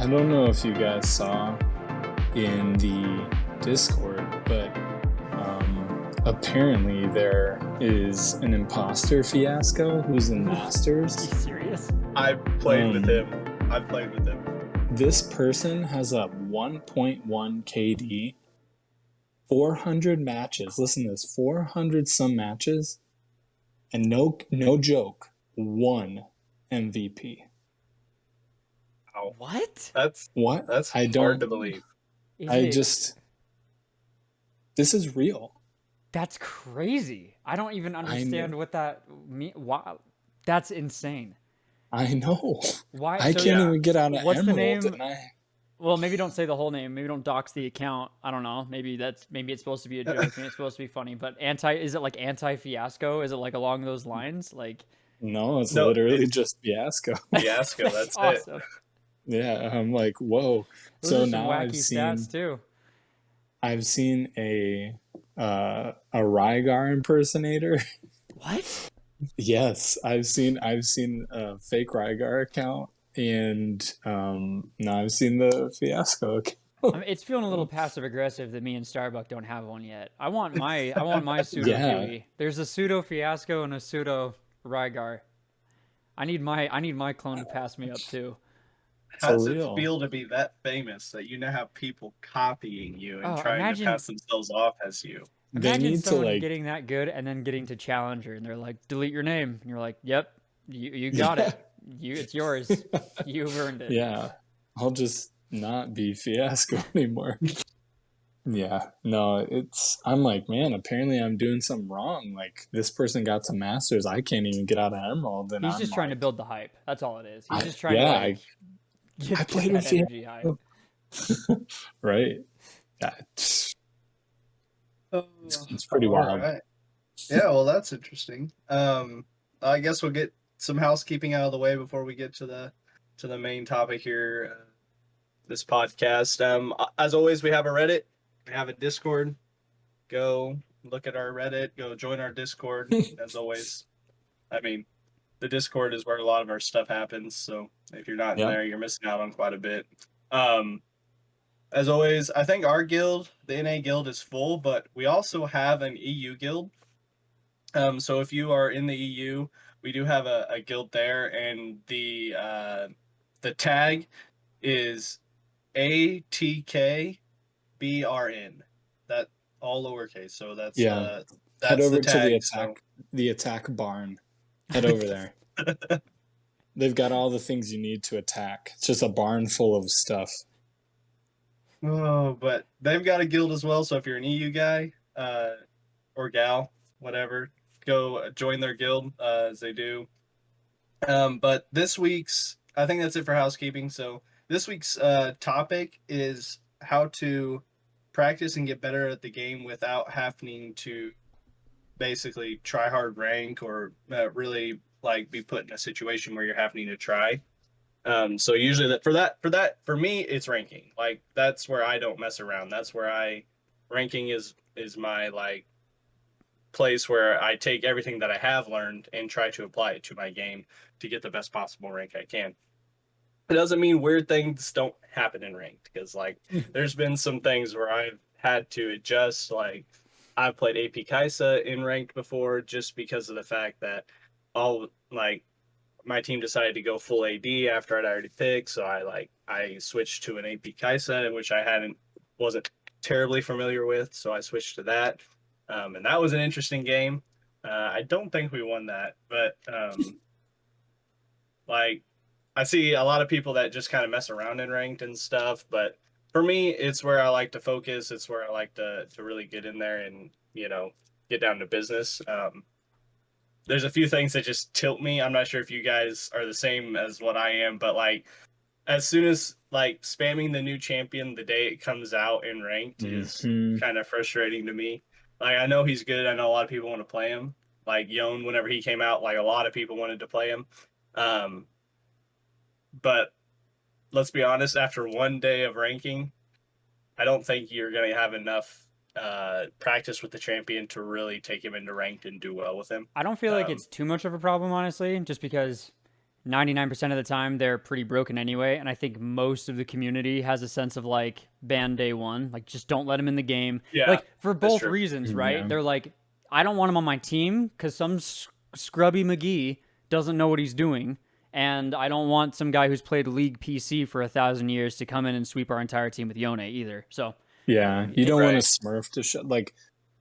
I don't know if you guys saw in the Discord, but apparently there is an imposter fiasco who's in Are you Masters. serious? I've played with him. I've played with him. This person has a 1.1 KD, 400 matches. Listen to this, 400 some matches, and no joke, one MVP. Wow. What? That's What? I hard don't. to believe. This is real. That's crazy. I don't even understand what that mean. Wow, that's insane. I know. Why? I so can't yeah, even get out of what's the Emerald, name? and I. Well, maybe don't say the whole name. Maybe don't dox the account. I don't know. Maybe it's supposed to be a joke. Maybe it's supposed to be funny. But is it like anti fiasco? Is it like along those lines? Like No, it's literally just fiasco. Fiasco. That's awesome. it. Yeah, I'm like, whoa. Those So are some now wacky stats too. I've seen a Rygar impersonator. What? Yes, I've seen a fake Rygar account, and now I've seen the fiasco account. I mean, it's feeling a little passive aggressive that me and Starbuck don't have one yet. I want my pseudo Yeah. Huey. There's a pseudo Fiasco and a pseudo Rygar. I need my clone to pass me up too. How does it real. feel to be that famous that you now have people copying you and Oh, trying to pass themselves off as you? They Imagine need to someone getting that good and then getting to Challenger and they're like, delete your name. And you're like, yep, you got it. It's yours. You've earned it. Yeah, I'll just not be fiasco anymore. Yeah, no, I'm like, man, apparently I'm doing something wrong. Like, this person got to Masters, I can't even get out of Emerald. And He's I'm just trying to like, build the hype. That's all it is. He's just trying to get played that with energy high. right? Yeah, it's pretty wild. Right. Yeah, well, that's interesting. I guess we'll get some housekeeping out of the way before we get to the main topic here. This podcast. As always, we have a Reddit, we have a Discord. Go look at our Reddit. Go join our Discord. As always, I mean, the Discord is where a lot of our stuff happens. So if you're not in there, you're missing out on quite a bit. As always, I think our guild, the NA guild, is full, but we also have an EU guild. So if you are in the EU, we do have a guild there, and the tag is ATKBRN. That all lowercase. So that's Head over to the attack barn. Head over there. They've got all the things you need to attack. It's just a barn full of stuff. Oh, but they've got a guild as well. So if you're an EU guy or gal, whatever, go join their guild as they do. But this week's, I think that's it for housekeeping. So this week's topic is how to practice and get better at the game without having to basically try hard rank or really like be put in a situation where you're having to try. So usually for me, it's ranking. Like that's where I don't mess around. That's where ranking is my like place where I take everything that I have learned and try to apply it to my game to get the best possible rank I can. It doesn't mean weird things don't happen in ranked, because like there's been some things where I've had to adjust. Like I've played AP Kaisa in ranked before just because of the fact that my team decided to go full AD after I'd already picked, so I switched to an AP Kaisa, which I wasn't terribly familiar with, so I switched to that, and that was an interesting game. I don't think we won that, but like I see a lot of people that just kind of mess around in ranked and stuff, but for me, it's where I like to focus. It's where I like to really get in there and get down to business. There's a few things that just tilt me. I'm not sure if you guys are the same as what I am, but like as soon as like spamming the new champion the day it comes out in ranked is kind of frustrating to me. Like I know he's good. I know a lot of people want to play him. Like Yone, whenever he came out, like a lot of people wanted to play him. But let's be honest, after one day of ranking, I don't think you're going to have enough practice with the champion to really take him into ranked and do well with him. I don't feel like it's too much of a problem, honestly, just because 99% of the time they're pretty broken anyway, and I think most of the community has a sense of like ban day one, like just don't let him in the game. Yeah, Like for that's both true. reasons, right? Yeah. They're like, I don't want him on my team because some scrubby McGee doesn't know what he's doing, and I don't want some guy who's played League PC for 1,000 years to come in and sweep our entire team with Yone either. So Yeah, you don't want Right. to Smurf to shut. Like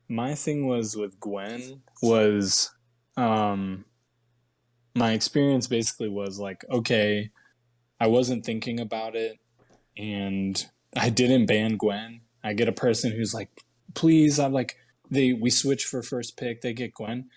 my thing was with Gwen was, um, my experience basically was like, okay, I wasn't thinking about it, and I didn't ban Gwen. I get a person who's like, please, I'm like, we switch for first pick, they get Gwen,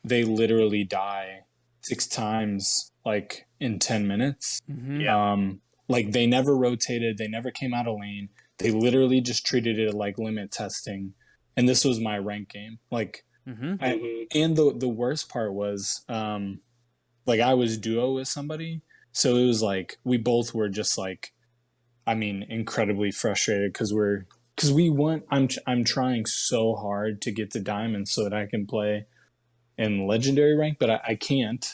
they literally die 6 times like in 10 minutes. Yeah. Like they never rotated, they never came out of lane. They literally just treated it like limit testing. And this was my rank game. Like mhm. and the worst part was like I was duo with somebody. So it was like we both were just like, I mean, incredibly frustrated because we want I'm trying so hard to get to diamond so that I can play in legendary rank, but I can't.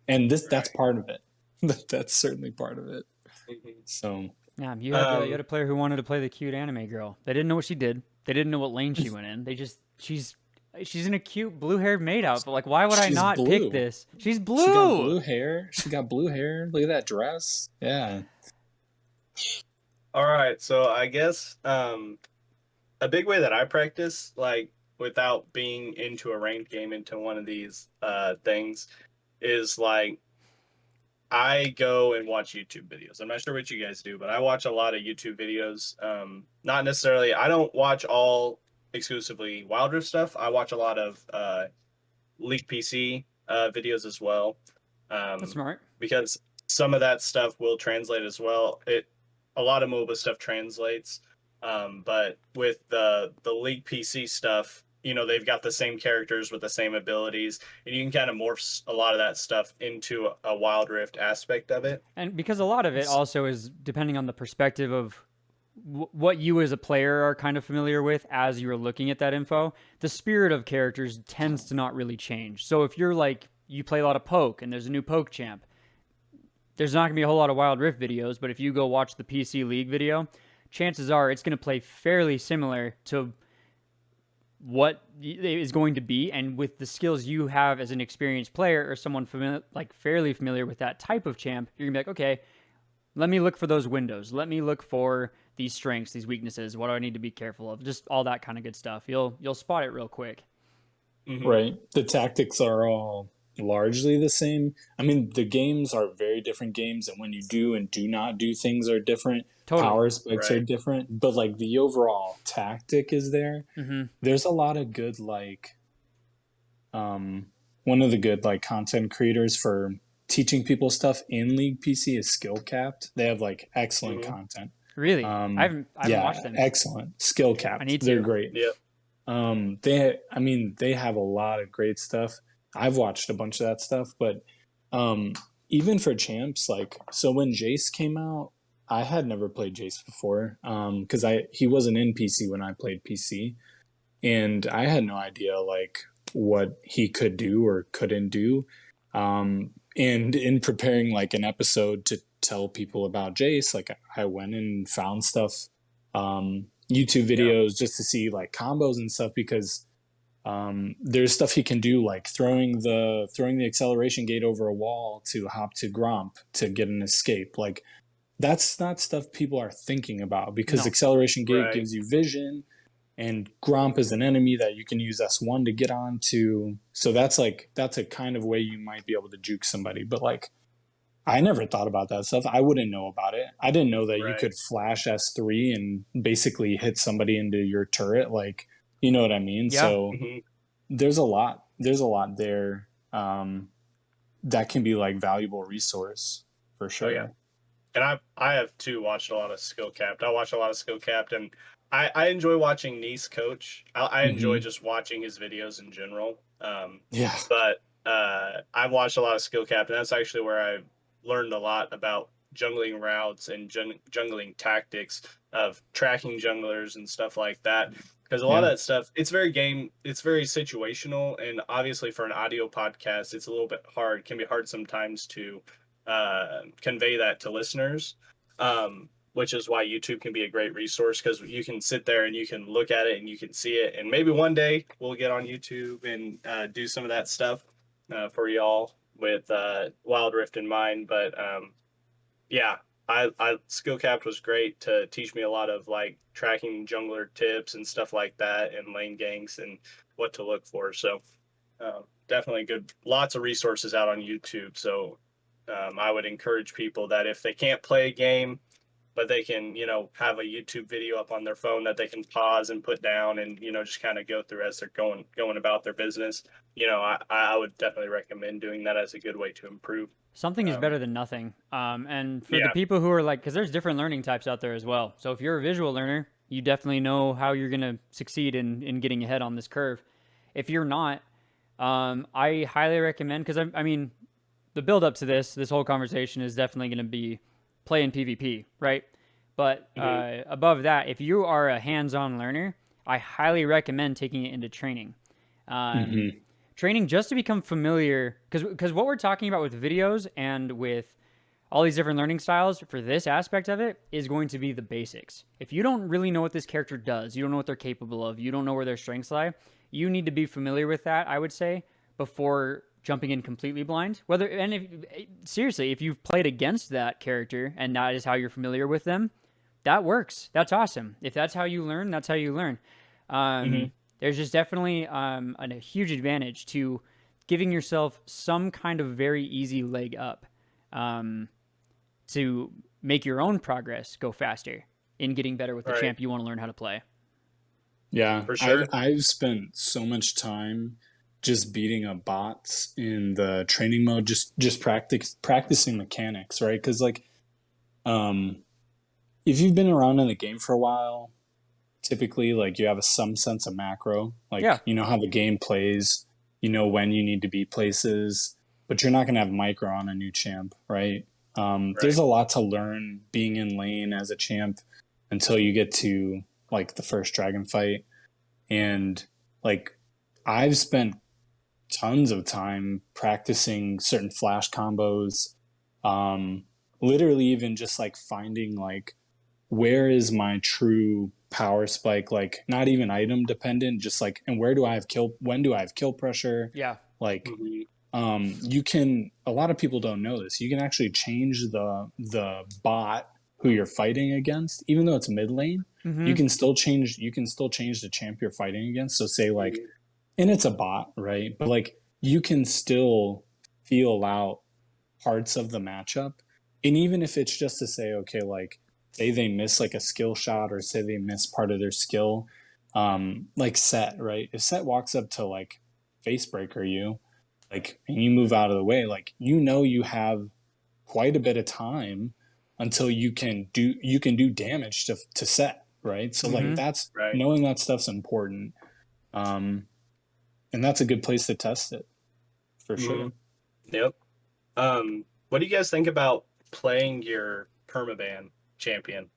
And that's Right. part of it. That's certainly part of it. Mhm. So Yeah, you had Um, a player who wanted to play the cute anime girl. They didn't know what she did. They didn't know what lane she went in. They just she's in a cute blue-haired maid outfit. Like, why would I she's not pick blue. this? She's She got blue. blue hair. She got blue hair. Look at that dress. Yeah. all right, so I guess a big way that I practice, like without being into a ranked game, into one of these things, is like I go and watch YouTube videos. I'm not sure what you guys do, but I watch a lot of YouTube videos. Not necessarily, I don't watch all exclusively Wild Rift stuff. I watch a lot of League PC videos as well, That's um, smart. because some of that stuff will translate as well. A lot of MOBA stuff translates, but with the League PC stuff, you know, they've got the same characters with the same abilities, and you can kind of morph a lot of that stuff into a Wild Rift aspect of it. And because a lot of it also is depending on the perspective of what you as a player are kind of familiar with as you're looking at that info, the spirit of characters tends to not really change. So if you're like, you play a lot of poke and there's a new poke champ, there's not going to be a whole lot of Wild Rift videos, but if you go watch the PC League video, chances are it's going to play fairly similar to what it is going to be, and with the skills you have as an experienced player or someone familiar, like fairly familiar with that type of champ, you're gonna be like, okay, let me look for those windows, let me look for these strengths, these weaknesses, what do I need to be careful of, just all that kind of good stuff. You'll spot it real quick. Mm-hmm. Right. The tactics are all largely the same. I mean, the games are very different games, and when you do and do not do things are different. Totally. Power spikes are Right. different, but like the overall tactic is there. Mm-hmm. There's a lot of good like one of the good like content creators for teaching people stuff in League PC is Skill Capped. They have like excellent Mhm. content. Really, I haven't Yeah, watched them. excellent. Skill Capped. I need They're to. great. Yep. I mean, they have a lot of great stuff. I've watched a bunch of that stuff, but even for champs, like so when Jace came out, I had never played Jace before because he wasn't in PC when I played PC, and I had no idea like what he could do or couldn't do. And in preparing like an episode to tell people about Jace, like I went and found stuff, YouTube videos just to see like combos and stuff because there's stuff he can do like throwing the acceleration gate over a wall to hop to Gromp to get an escape. Like that's not stuff people are thinking about because No. acceleration gate Right. gives you vision and Gromp is an enemy that you can use S1 to get onto. So that's a kind of way you might be able to juke somebody. But like I never thought about that stuff. I wouldn't know about it. I didn't know that you Right. could flash S3 and basically hit somebody into your turret. Like, you know what I mean? Yeah. So Mhm. there's a lot there that can be like valuable resource for sure. yeah. And I have too watched a lot of Skill Capped. I watch a lot of Skill Capped, and I enjoy watching Nice coach. I enjoy just watching his videos in general. Yeah. But I've watched a lot of Skill Capped, and that's actually where I learned a lot about jungling routes and jungling tactics of tracking junglers and stuff like that. Because a lot of that stuff, it's very situational, and obviously for an audio podcast, it's a little bit hard. Can be hard sometimes to convey that to listeners. Which is why YouTube can be a great resource, because you can sit there and you can look at it and you can see it. And maybe one day we'll get on YouTube and do some of that stuff for y'all with Wild Rift in mind. But yeah, I Skillcapped was great to teach me a lot of like tracking jungler tips and stuff like that, and lane ganks and what to look for. So definitely good. Lots of resources out on YouTube. So I would encourage people that if they can't play a game, but they can, have a YouTube video up on their phone that they can pause and put down and, just kind of go through as they're going about their business. I would definitely recommend doing that as a good way to improve. Something is better than nothing. And for the people who are like, because there's different learning types out there as well. So if you're a visual learner, you definitely know how you're going to succeed in getting ahead on this curve. If you're not, I highly recommend, because I mean, the build up to this whole conversation is definitely going to be play in PvP, right? But above that, if you are a hands-on learner, I highly recommend taking it into training. Training just to become familiar, because what we're talking about with videos and with all these different learning styles for this aspect of it is going to be the basics. If you don't really know what this character does, you don't know what they're capable of, you don't know where their strengths lie, you need to be familiar with that, I would say, before jumping in completely blind. Seriously, if you've played against that character and that is how you're familiar with them, that works. That's awesome. If that's how you learn, that's how you learn. There's just definitely a huge advantage to giving yourself some kind of very easy leg up to make your own progress go faster in getting better with the champ you want to learn how to play. Yeah, for sure. I've spent so much time just beating up bots in the training mode, just practicing mechanics, right? Because like, if you've been around in the game for a while, typically like you have some sense of macro, like you know how the game plays, you know when you need to be places, but you're not gonna have micro on a new champ, right? There's a lot to learn being in lane as a champ until you get to like the first dragon fight, and like I've spent tons of time practicing certain flash combos, literally even just like finding like where is my true power spike, like not even item dependent, just like, and when do I have kill pressure? Like you can, a lot of people don't know this, you can actually change the bot who you're fighting against, even though it's mid lane. You can still change the champ you're fighting against. So say like, and it's a bot, right? But like you can still feel out parts of the matchup. And even if it's just to say, okay, like say they miss like a skill shot, or say they miss part of their skill, like Set, right? If Set walks up to like face breaker you, like, and you move out of the way, like, you have quite a bit of time until you can do damage to Set, right? So like that's knowing that stuff's important. And that's a good place to test it, for sure. Yep. What do you guys think about playing your permaban champion?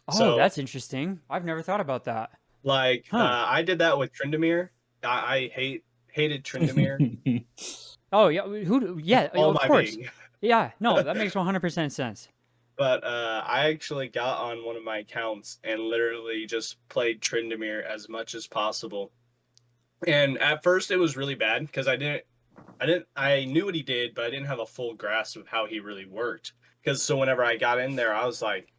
Oh, that's interesting. I've never thought about that. Like, I did that with Tryndamere. I hated Tryndamere. Oh yeah, of course. Being. Yeah, no, that makes 100% sense. But I actually got on one of my accounts and literally just played Tryndamere as much as possible. And at first it was really bad because I knew what he did, but I didn't have a full grasp of how he really worked. Because so whenever I got in there, I was like,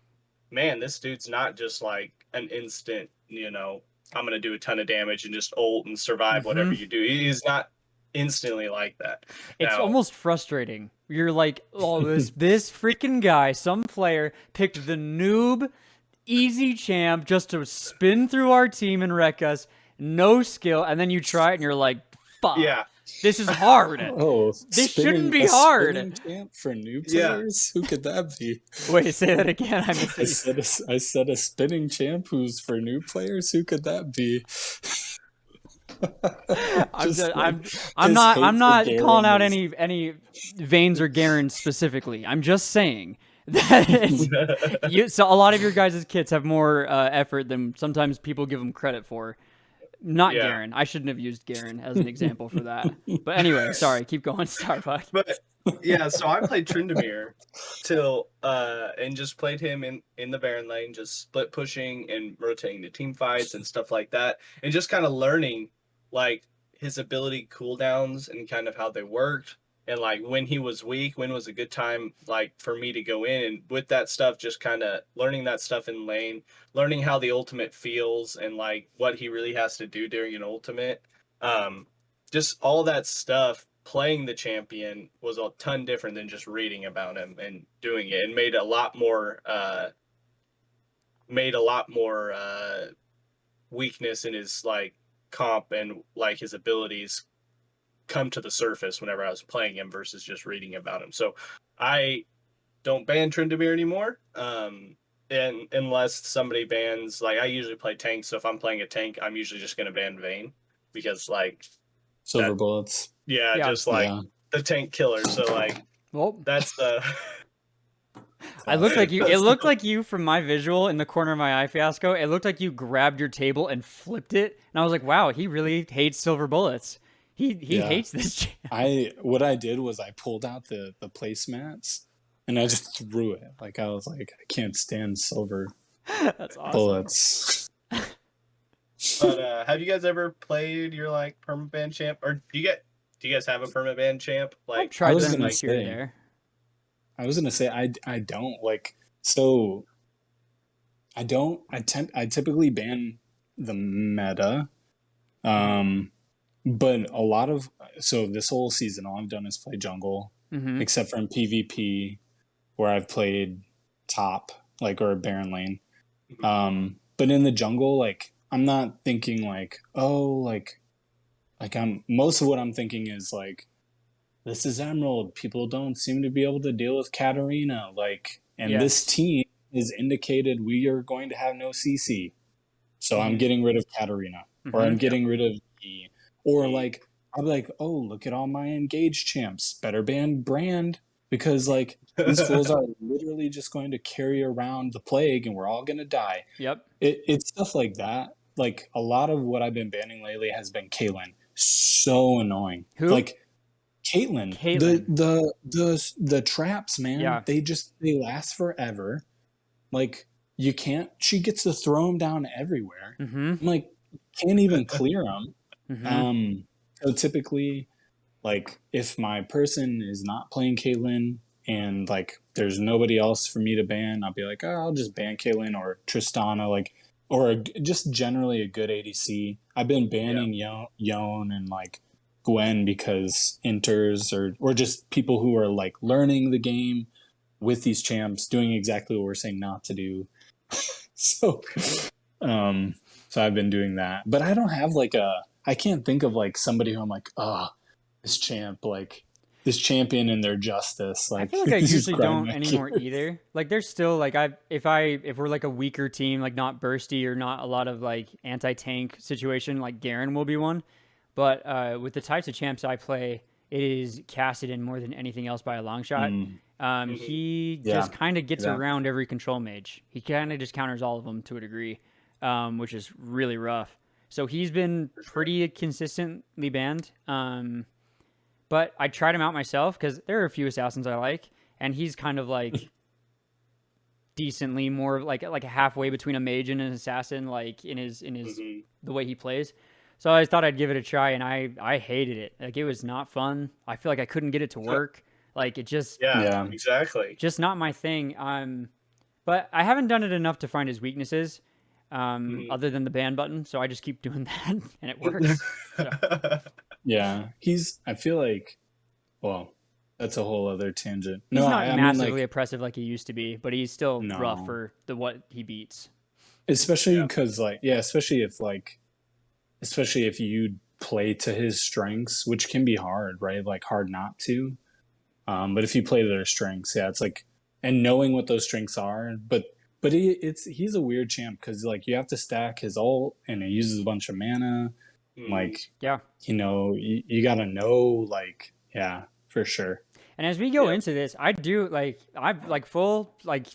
man, this dude's not just like an instant, I'm going to do a ton of damage and just ult and survive whatever you do. He's not instantly like that. It's almost frustrating. You're like, oh, this freaking guy, some player picked the noob easy champ just to spin through our team and wreck us. No skill, and then you try it and you're like, fuck. Yeah. This is hard. This shouldn't be hard. Champ for new players? Who could that be? Wait, say that again. I said a spinning champ who's for new players? Who could that be? I'm not calling out any Vaynes or Garen specifically. I'm just saying that so a lot of your guys' kits have more effort than sometimes people give them credit for. Not Garen. I shouldn't have used Garen as an example for that. But anyway, sorry. Keep going, Starbuck. But Yeah, so I played Tryndamere till and just played him in the Baron lane, just split pushing and rotating to team fights and stuff like that, and just kind of learning like his ability cooldowns and kind of how they worked, and like when he was weak, when was a good time like for me to go in, and with that stuff, just kind of learning that stuff in lane, learning how the ultimate feels and like what he really has to do during an ultimate. Um, just all that stuff, playing the champion was a ton different than just reading about him and doing it, and made a lot more weakness in his like comp and like his abilities come to the surface whenever I was playing him versus just reading about him. So I don't ban Tryndamere anymore. And unless somebody bans, like I usually play tank, so if I'm playing a tank, I'm usually just gonna ban Vayne because like Silver that, bullets. yeah, Yeah. just like Yeah. the tank killer. So like Well, that's the I looked like you. It that's looked the, like you from my visual in the corner of my eye, Fiasco. It looked like you grabbed your table and flipped it, and I was like, "Wow, he really hates silver bullets. He Yeah. hates this." Champ. What I did was I pulled out the placemats and I just threw it. Like I was like, I can't stand silver That's awesome. bullets. but have you guys ever played your like permaban champ, or do you guys have a permaban champ? I've Like tried was them gonna like here and say. there. I was gonna say I don't like so I typically ban the meta. But a lot of so this whole season all I've done is play jungle, Mm-hmm. except for in PvP where I've played top, like or Baron lane. But in the jungle, like I'm not thinking like, oh, like I'm most of what I'm thinking is like this is Emerald. People don't seem to be able to deal with Katarina. Like, and this Yes. team is indicated we are going to have no CC. So I'm Mhm. getting rid of Katarina. Or Mhm. I'm getting rid of E. Or E. like I'll be like, oh, look at all my engaged champs. Better ban Brand. Because like these fools are literally just going to carry around the plague and we're all gonna die. Yep. It's stuff like that. Like a lot of what I've been banning lately has been Caitlyn. So annoying. Who? Like Caitlyn, Caitlyn. the traps, man. Yeah. They last forever. Like you can't. She gets to throw them down everywhere. Mm-hmm. I'm like, can't even clear them. Mm-hmm. So typically, like if my person is not playing Caitlyn and like there's nobody else for me to ban, I'll be like, oh, I'll just ban Caitlyn or Tristana, like or just generally a good ADC. I've been banning Yone and like Gwen because inters or just people who are like learning the game with these champs, doing exactly what we're saying not to do. so, um, so I've been doing that, but I don't have like I can't think of like somebody who I'm like, oh, this champ, like this champion and their justice. I Like feel like I this is usually don't Grindmaster. anymore either. Like there's still like if we're like a weaker team, like not bursty or not a lot of like anti-tank situation, like Garen will be one. But with the types of champs I play, it is Kassadin more than anything else by a long shot. He Yeah, just kind of gets that. around every control mage. He kind of just counters all of them to a degree, which is really rough. So he's been pretty consistently banned. But I tried him out myself because there are a few assassins I like, and he's kind of like decently more like halfway between a mage and an assassin, like in his the way he plays. So I thought I'd give it a try, and I hated it. Like it was not fun. I feel like I couldn't get it to work. Like it just Yeah, exactly. just not my thing. But I haven't done it enough to find his weaknesses, other than the ban button. So I just keep doing that, and it works. So, Yeah, I feel like, well, that's a whole other tangent. he's No, not I mean massively like oppressive like he used to be, but he's still rough no, for what he beats. especially Yeah. because like especially if you play to his strengths, which can be hard, right? Like hard not to. But if you play to their strengths, yeah, it's like, and knowing what those strengths are, but he's a weird champ because like you have to stack his ult and it uses a bunch of mana. Like, Yeah. you gotta know, like, yeah, for sure. And as we go Yeah. into this, I've like full like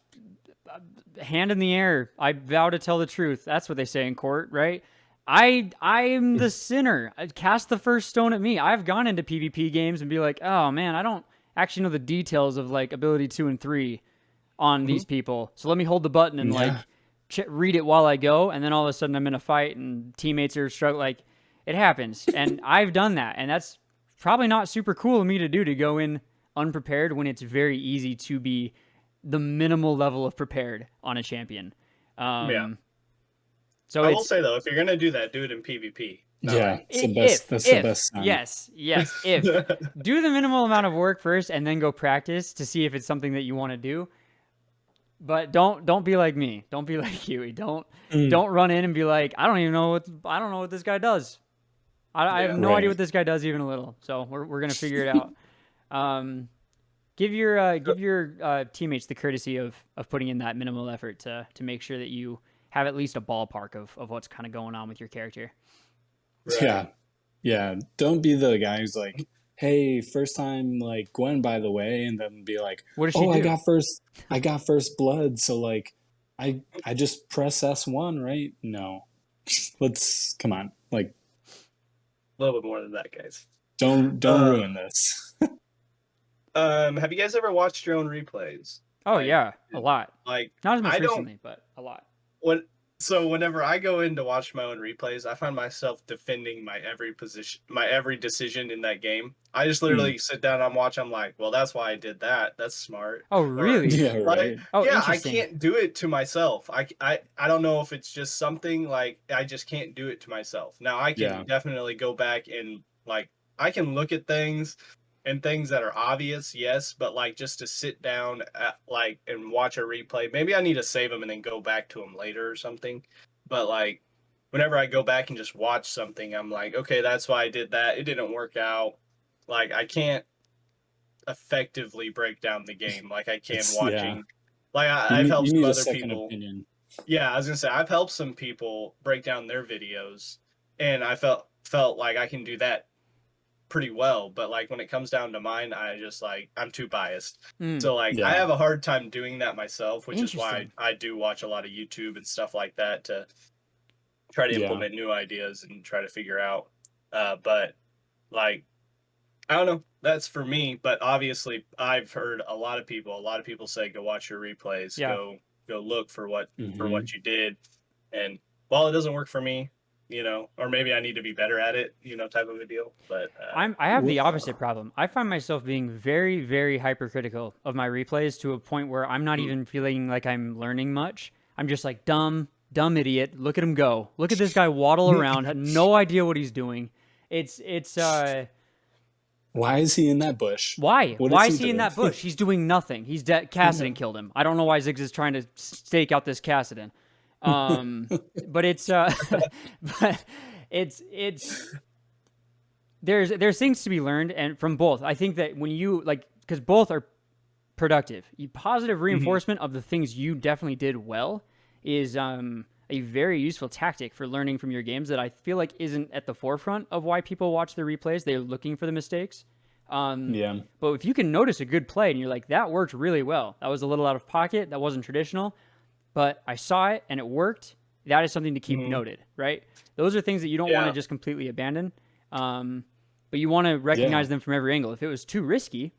hand in the air. I vow to tell the truth. That's what they say in court, right? I'm the sinner. I cast the first stone at me. I've gone into PvP games and be like, oh man, I don't actually know the details of like ability 2 and 3 on these people. So let me hold the button and like read it while I go. And then all of a sudden I'm in a fight and teammates are struggling. Like it happens. And I've done that. And that's probably not super cool of me to do, to go in unprepared when it's very easy to be the minimal level of prepared on a champion. So I will say though, if you're gonna do that, do it in PvP. Yeah, it's the best. That's the best sign. Yes. If do the minimal amount of work first and then go practice to see if it's something that you want to do. But don't be like me. Don't be like Huey. Don't run in and be like, I don't know what this guy does. I have no idea what this guy does even a little. So we're gonna figure it out. Give your teammates the courtesy of putting in that minimal effort to make sure that you have at least a ballpark of what's kind of going on with your character. Right. Yeah. Don't be the guy who's like, hey, first time like Gwen, by the way, and then be like, what does she do? I got first blood, so like I just press S1, right? No. Come on. Like a little bit more than that, guys. Don't ruin this. Have you guys ever watched your own replays? Oh yeah, a lot. Like not as much recently, but a lot. Whenever I go in to watch my own replays, I find myself defending my every decision in that game. I just literally sit down and I'm watching. I'm like, well, that's why I did that. That's smart. Oh, really? Yeah, right. I can't do it to myself. I don't know if it's just something like I just can't do it to myself. Now I can definitely go back and like I can look at things and things that are obvious, yes, but like just to sit down and watch a replay, maybe I need to save them and then go back to them later or something. But like whenever I go back and just watch something, I'm like, okay, that's why I did that. It didn't work out. Like I can't effectively break down the game like I can watching. Like I've helped some other people. Opinion. Yeah, I was gonna say I've helped some people break down their videos, and I felt like I can do that pretty well, but like when it comes down to mine, I just like I'm too biased. So like I have a hard time doing that myself, which is why I do watch a lot of YouTube and stuff like that to try to implement new ideas and try to figure out. But like I don't know, that's for me. But obviously, I've heard a lot of people say go watch your replays, go look for what you did, and while it doesn't work for me, or maybe I need to be better at it, type of a deal. But I have the opposite problem. I find myself being very, very hypercritical of my replays to a point where I'm not even feeling like I'm learning much. I'm just like, dumb idiot. Look at him go. Look at this guy waddle around. Had no idea what he's doing. It's why is he in that bush? Why is he in that bush? He's doing nothing. He's dead. Kassadin killed him. I don't know why Ziggs is trying to stake out this Kassadin. But there's things to be learned and from both. I think that when you because both are productive, positive reinforcement of the things you definitely did well is a very useful tactic for learning from your games that I feel like isn't at the forefront of why people watch the replays. They're looking for the mistakes. But if you can notice a good play and you're like, that worked really well. That was a little out of pocket. That wasn't traditional. But I saw it and it worked. That is something to keep noted, right? Those are things that you don't want to just completely abandon. But you want to recognize them from every angle. If it was too risky,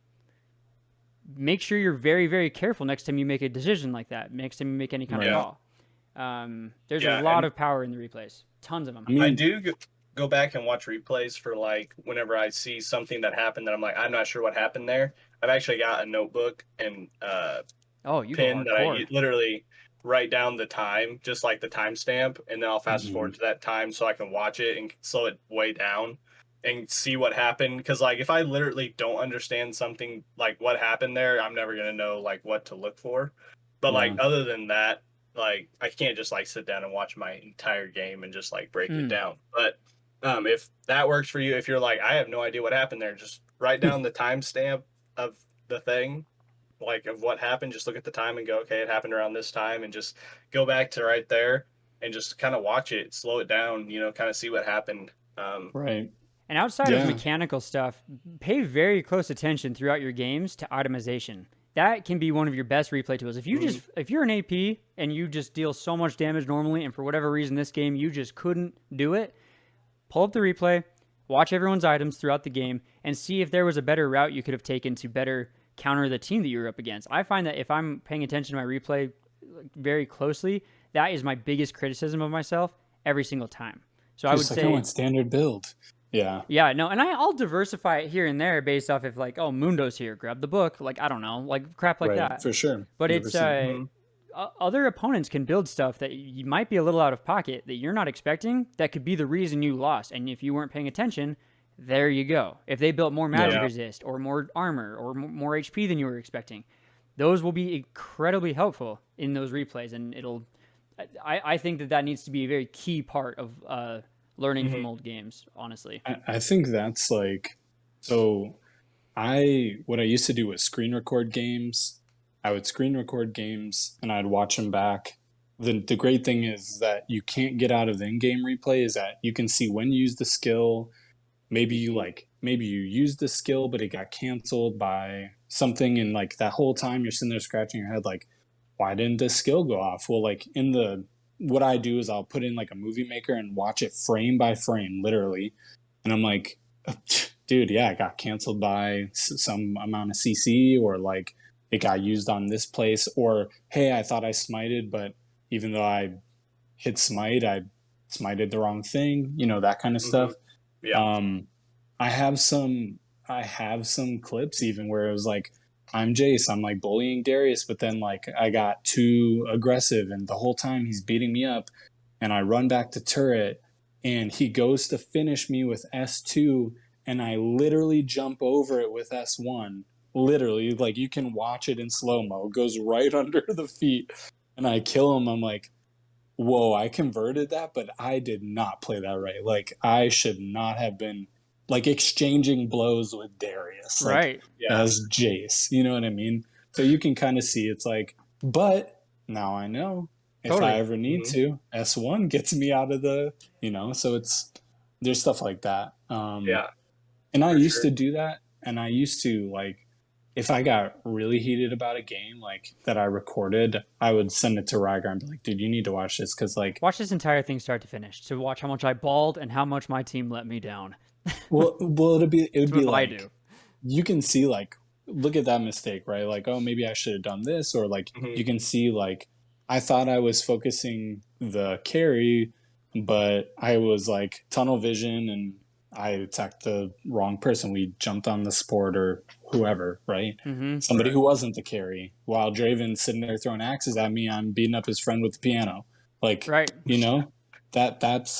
make sure you're very, very careful next time you make a decision like that. Next time you make any kind of call. There's a lot of power in the replays. Tons of them. I do go back and watch replays for like whenever I see something that happened that I'm like, I'm not sure what happened there. I've actually got a notebook and pin that I literally write down the time, just like the timestamp, and then I'll fast forward to that time so I can watch it and slow it way down and see what happened. Because like if I literally don't understand something like what happened there, I'm never gonna know like what to look for. But like other than that, like I can't just like sit down and watch my entire game and just like break it down. But if that works for you, if you're like I have no idea what happened there, just write down the timestamp of the thing, like of what happened. Just look at the time and go, okay, it happened around this time, and just go back to right there and just kind of watch it, slow it down, kind of see what happened. Right. And outside of mechanical stuff, pay very close attention throughout your games to itemization. That can be one of your best replay tools. If you're an AP and you just deal so much damage normally, and for whatever reason this game you just couldn't do it, pull up the replay, watch everyone's items throughout the game, and see if there was a better route you could have taken to better counter the team that you're up against. I find that if I'm paying attention to my replay very closely, that is my biggest criticism of myself every single time. So I would Just like, say, I want standard build. Yeah. yeah, no, and I'll diversify it here and there based off if like, oh, Mundo's here, grab the book, like I don't know, like crap like Right. that. For sure. But it's 100%. other opponents can build stuff that you might be a little out of pocket that you're not expecting. That could be the reason you lost, and if you weren't paying attention, there you go. If they built more magic Yeah. resist or more armor or more HP than you were expecting, those will be incredibly helpful in those replays, and it'll. I think that needs to be a very key part of learning from old games. Honestly, I think that's like, so what I used to do was screen record games. I would screen record games and I'd watch them back. The great thing is that you can't get out of the in-game replay is that you can see when you use the skill. Maybe you used the skill, but it got canceled by something. And like that whole time you're sitting there scratching your head, like, why didn't this skill go off? Well, like what I do is I'll put in like a movie maker and watch it frame by frame, literally. And I'm like, dude, yeah, it got canceled by some amount of CC, or like it got used on this place, or hey, I thought I smited, but even though I hit smite, I smited the wrong thing, that kind of stuff. Yeah. I have some clips even where it was like, I'm Jace, I'm like bullying Darius, but then like I got too aggressive and the whole time he's beating me up, and I run back to turret and he goes to finish me with S2 and I literally jump over it with S1. Literally, like you can watch it in slow-mo. It goes right under the feet and I kill him. I'm like, whoa, I converted that, but I did not play that right. Like I should not have been like exchanging blows with Darius, like, right? Yeah. as Jace. You know what I mean? So you can kind of see it's like, but now I know if Totally. I ever need to, S1 gets me out of the, so there's stuff like that. Yeah. And I for used sure. to do that. And I used to like, if I got really heated about a game like that I recorded, I would send it to Rygar and be like, dude, you need to watch this. Cause like, Watch this entire thing start to finish to watch how much I balled and how much my team let me down. well, it would be That's what like, I do. you can see like, look at that mistake, right? Like, oh, maybe I should have done this, or like you can see like I thought I was focusing the carry, but I was like tunnel vision and I attacked the wrong person. We jumped on the support or whoever, right? Somebody who wasn't the carry. While Draven's sitting there throwing axes at me, I'm beating up his friend with the piano. Like, Right. That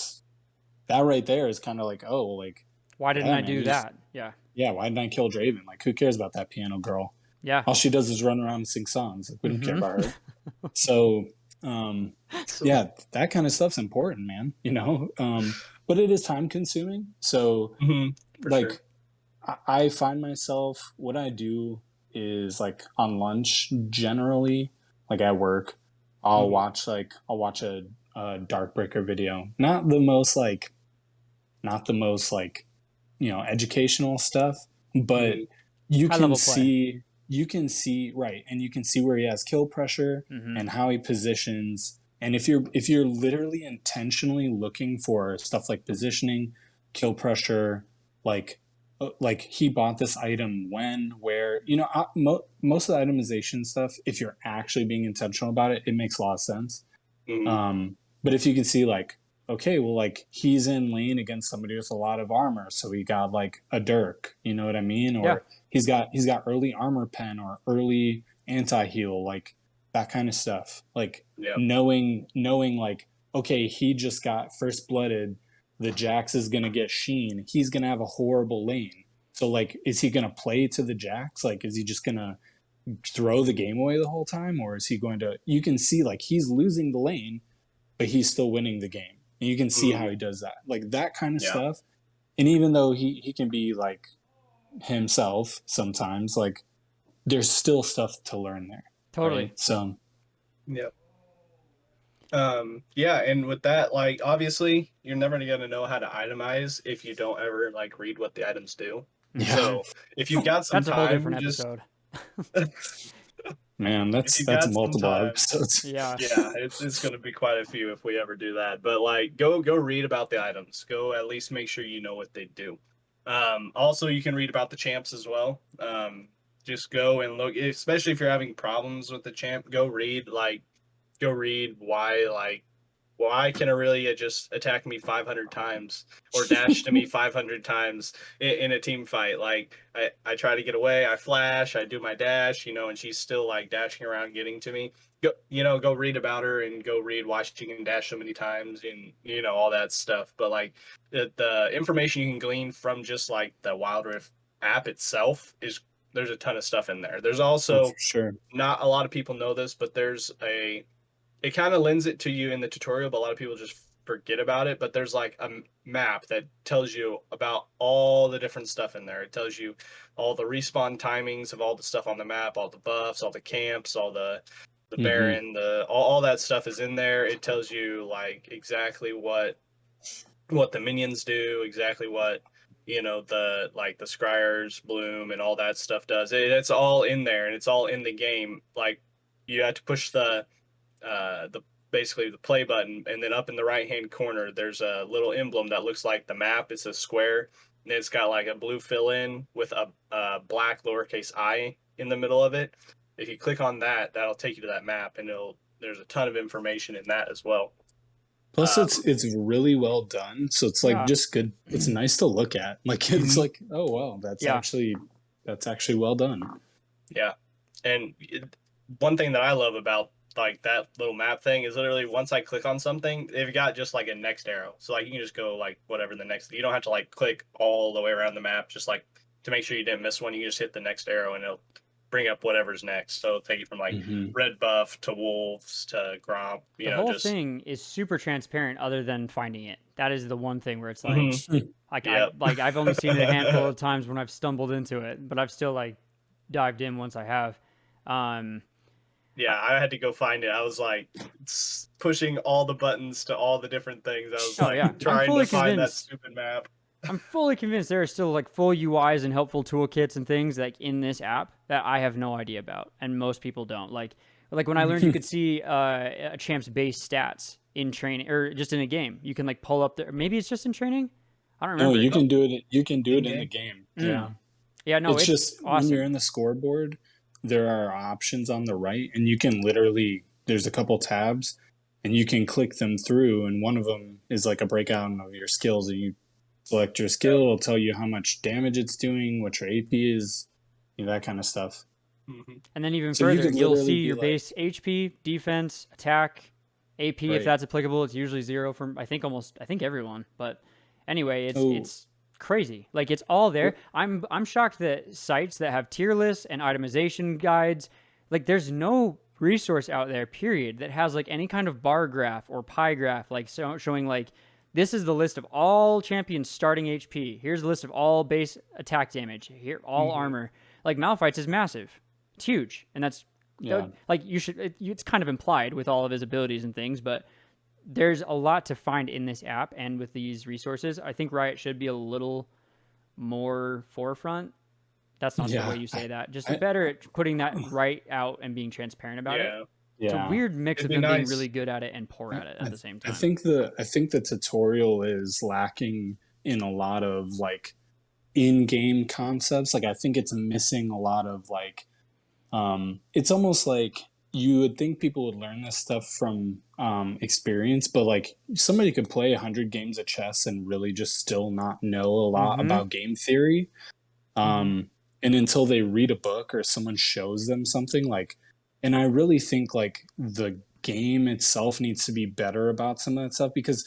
right there is kind of like, oh, like, Why didn't yeah, I man, do you that? Yeah. yeah, why didn't I kill Draven? Like, who cares about that piano girl? Yeah. All she does is run around and sing songs. Like, we don't care about her. So, yeah, that kind of stuff's important, man. But it is time consuming. So, For like, sure. I find myself, what I do is like on lunch, generally, like at work, I'll watch a Darkbreaker video. Not the most educational stuff, but you High can level see right, and you can see where he has kill pressure and how he positions. And if you're literally intentionally looking for stuff like positioning, kill pressure, like he bought this item when, where, most of the itemization stuff, if you're actually being intentional about it, it makes a lot of sense. But if you can see like, okay, well, like he's in lane against somebody with a lot of armor, so he got like a Dirk, you know what I mean? Or he's got early armor pen or early anti-heal, like that kind of stuff. Like knowing like, okay, he just got first blooded, the Jax is gonna get Sheen, he's gonna have a horrible lane. So like, is he gonna play to the Jax? Like, is he just gonna throw the game away the whole time, or is he going to? You can see like he's losing the lane, but he's still winning the game. And you can see how he does that, like that kind of stuff. And even though he can be like himself sometimes, like there's still stuff to learn there. Totally. Right? So. Yep. Yeah, and with that, like obviously you're never gonna know how to itemize if you don't ever like read what the items do. Yeah. So if you've got some That's a whole time, different just episode. Man, If you that's got some multiple time, episodes. Yeah. yeah, it's going to be quite a few if we ever do that. But like, go read about the items. Go at least make sure you know what they do. Also, you can read about the champs as well. Just go and look, especially if you're having problems with the champ. Go read why can Aurelia just attack me 500 times or dash to me 500 times in a team fight? Like, I try to get away, I flash, I do my dash, and she's still like dashing around getting to me. Go read about her and go read why she can dash so many times and, all that stuff. But like the information you can glean from just like the Wild Rift app itself there's a ton of stuff in there. There's Oh, for also, sure. not a lot of people know this, but it kind of lends it to you in the tutorial, but a lot of people just forget about it. But there's like a map that tells you about all the different stuff in there. It tells you all the respawn timings of all the stuff on the map, all the buffs, all the camps, all the Hmm. Baron, all that stuff is in there. It tells you like exactly what the minions do, exactly what the scryers, bloom, and all that stuff does. It's all in there, and it's all in the game. Like, you have to push the basically the play button, and then up in the right hand corner there's a little emblem that looks like the map. It's a square, and it's got like a blue fill in with a black lowercase I in the middle of it. If you click on that, that'll take you to that map, and there's a ton of information in that as well. Plus, um, it's really well done, so it's like Yeah. just good. It's nice to look at. Like it's Mhm. like, oh wow, Yeah. that's actually well done. Yeah, and one thing that I love about like that little map thing is literally once I click on something, they've got just like a next arrow. So like you can just go like whatever the next. You don't have to like click all the way around the map. Just like to make sure you didn't miss one, you can just hit the next arrow and it'll bring up whatever's next. So it'll take you from like Hmm. red buff to wolves to gromp. The whole Just thing is super transparent other than finding it. That is the one thing where it's like Mhm. I Yep. like I've only seen it a handful of times when I've stumbled into it, but I've still like dived in once I have. Um Yeah, I had to go find it. I was like pushing all the buttons to all the different things. I was oh like yeah, I'm trying to fully find that convinced. stupid map. I'm fully convinced there are still like full UIs and helpful toolkits and things like in this app that I have no idea about, and most people don't. Like when I learned you could see a champ's base stats in training or just in a game, you can like pull up there. Maybe it's just in training. I don't No, remember. you can do it. You can do In it in the game. game. Mm. Yeah, Yeah, no, it's it's just when you're awesome. in the scoreboard, there are options on the right, and you can literally. There's a couple tabs, and you can click them through, and one of them is like a breakdown of your skills, and you select your skill. Yep. It'll tell you how much damage it's doing, what your AP is, that kind of stuff. Mhm. And then even So you further, could you'll literally see be your like, base HP, defense, attack, AP if right. that's applicable. It's usually 0 from I think everyone. But anyway, it's Oh, it's crazy. Like it's all there. I'm shocked that sites that have tier lists and itemization guides, like there's no resource out there period that has like any kind of bar graph or pie graph like showing like this is the list of all champions starting HP. Here's the list of all base attack damage. Here all Mhm. armor. Like Malphite's is massive. It's huge, and yeah. like you should. It's kind of implied with all of his abilities and things, but there's a lot to find in this app and with these resources. I think Riot should be a little more forefront. That's not the way Yeah. you say that. Just I, better at putting that right out and being transparent about it. Yeah, It's a yeah. weird mix it'd of be them being nice. really good at it and poor I, at it I at the same I time. think the tutorial is lacking in a lot of like in-game concepts. Like I think it's missing a lot of like it's almost like you would think people would learn this stuff from experience, but like somebody could play 100 games of chess and really just still not know a lot Mm-hmm. about game theory. Mhm. And until they read a book or someone shows them something like, and I really think like the game itself needs to be better about some of that stuff because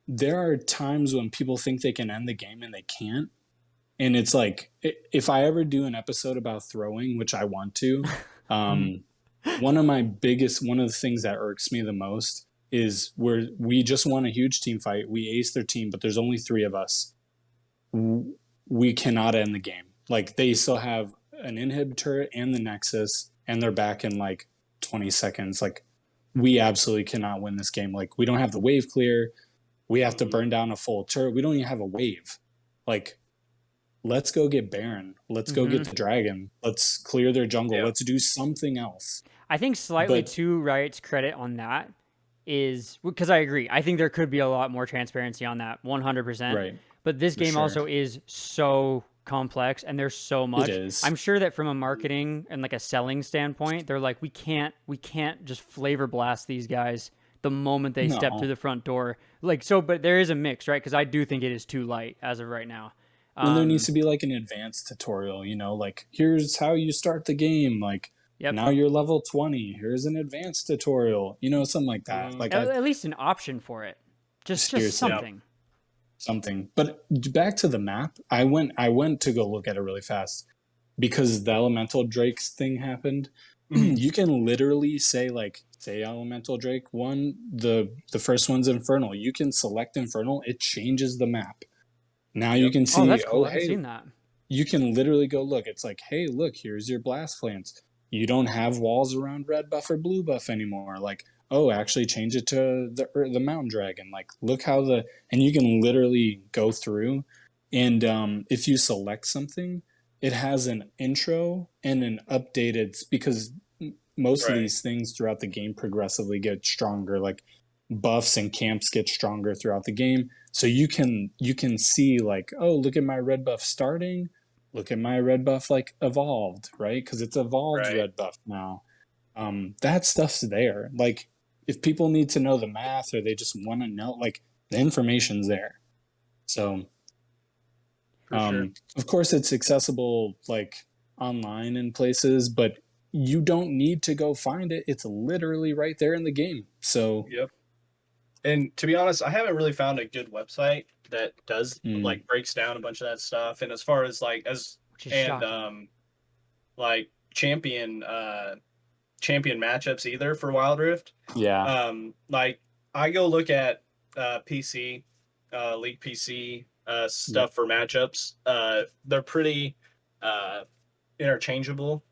there are times when people think they can end the game and they can't. And it's like, if I ever do an episode about throwing, which I want to, um, one of the things that irks me the most is where we just won a huge team fight. We aced their team, but there's only three of us. We cannot end the game. Like they still have an inhib turret and the Nexus, and they're back in like 20 seconds. Like we absolutely cannot win this game. Like we don't have the wave clear. We have to burn down a full turret. We don't even have a wave. Like let's go get Baron. Let's go get the dragon. Let's clear their jungle. Yeah. Let's do something else. I think slightly But to Riot's credit on that is because I agree. I think there could be a lot more transparency on that 100%. right, But this for game sure, also is so complex and there's so it much. is. I'm sure that from a marketing and like a selling standpoint, they're like we can't just flavor blast these guys the moment they step through No, the front door. Like so but there is a mix, right? Cuz I do think it is too light as of right now. and there needs Um to be like an advanced tutorial. Like here's how you start the game. Like yep. now you're level 20. Here's an advanced tutorial. Something like that. Mhm. Like At, I at least an option for it. Just seriously Yeah. something. something. But back to the map. I went to go look at it really fast because the elemental drakes thing happened. Mhm. You can literally say elemental drake one, the first one's infernal. You can select infernal, it changes the map. Now you Yep. can Oh, see, that's cool. oh I haven't hey, seen that. you can literally go look. It's like, hey, look, here's your blast flames. You don't have walls around red buff or blue buff anymore. Like, oh, actually change it to the mountain dragon. Like, look how and you can literally go through, and if you select something, it has an intro and an updated because most of Right. these things throughout the game progressively get stronger. Like buffs and camps get stronger throughout the game, so you can see like, oh, look at my red buff starting, look at my red buff like evolved, right? Because it's evolved Right. red buff now. That stuff's there. Like if people need to know the math or they just want to know, like the information's there. So For sure. of course it's accessible like online in places, but you don't need to go find it. It's literally right there in the game. So Yep. And to be honest, I haven't really found a good website that does mm, like breaks down a bunch of that stuff. And as far as like as Which is and shocking. like champion matchups either for Wild Rift. yeah. Like I go look at PC, League PC Yep. stuff for matchups. They're pretty uh, interchangeable.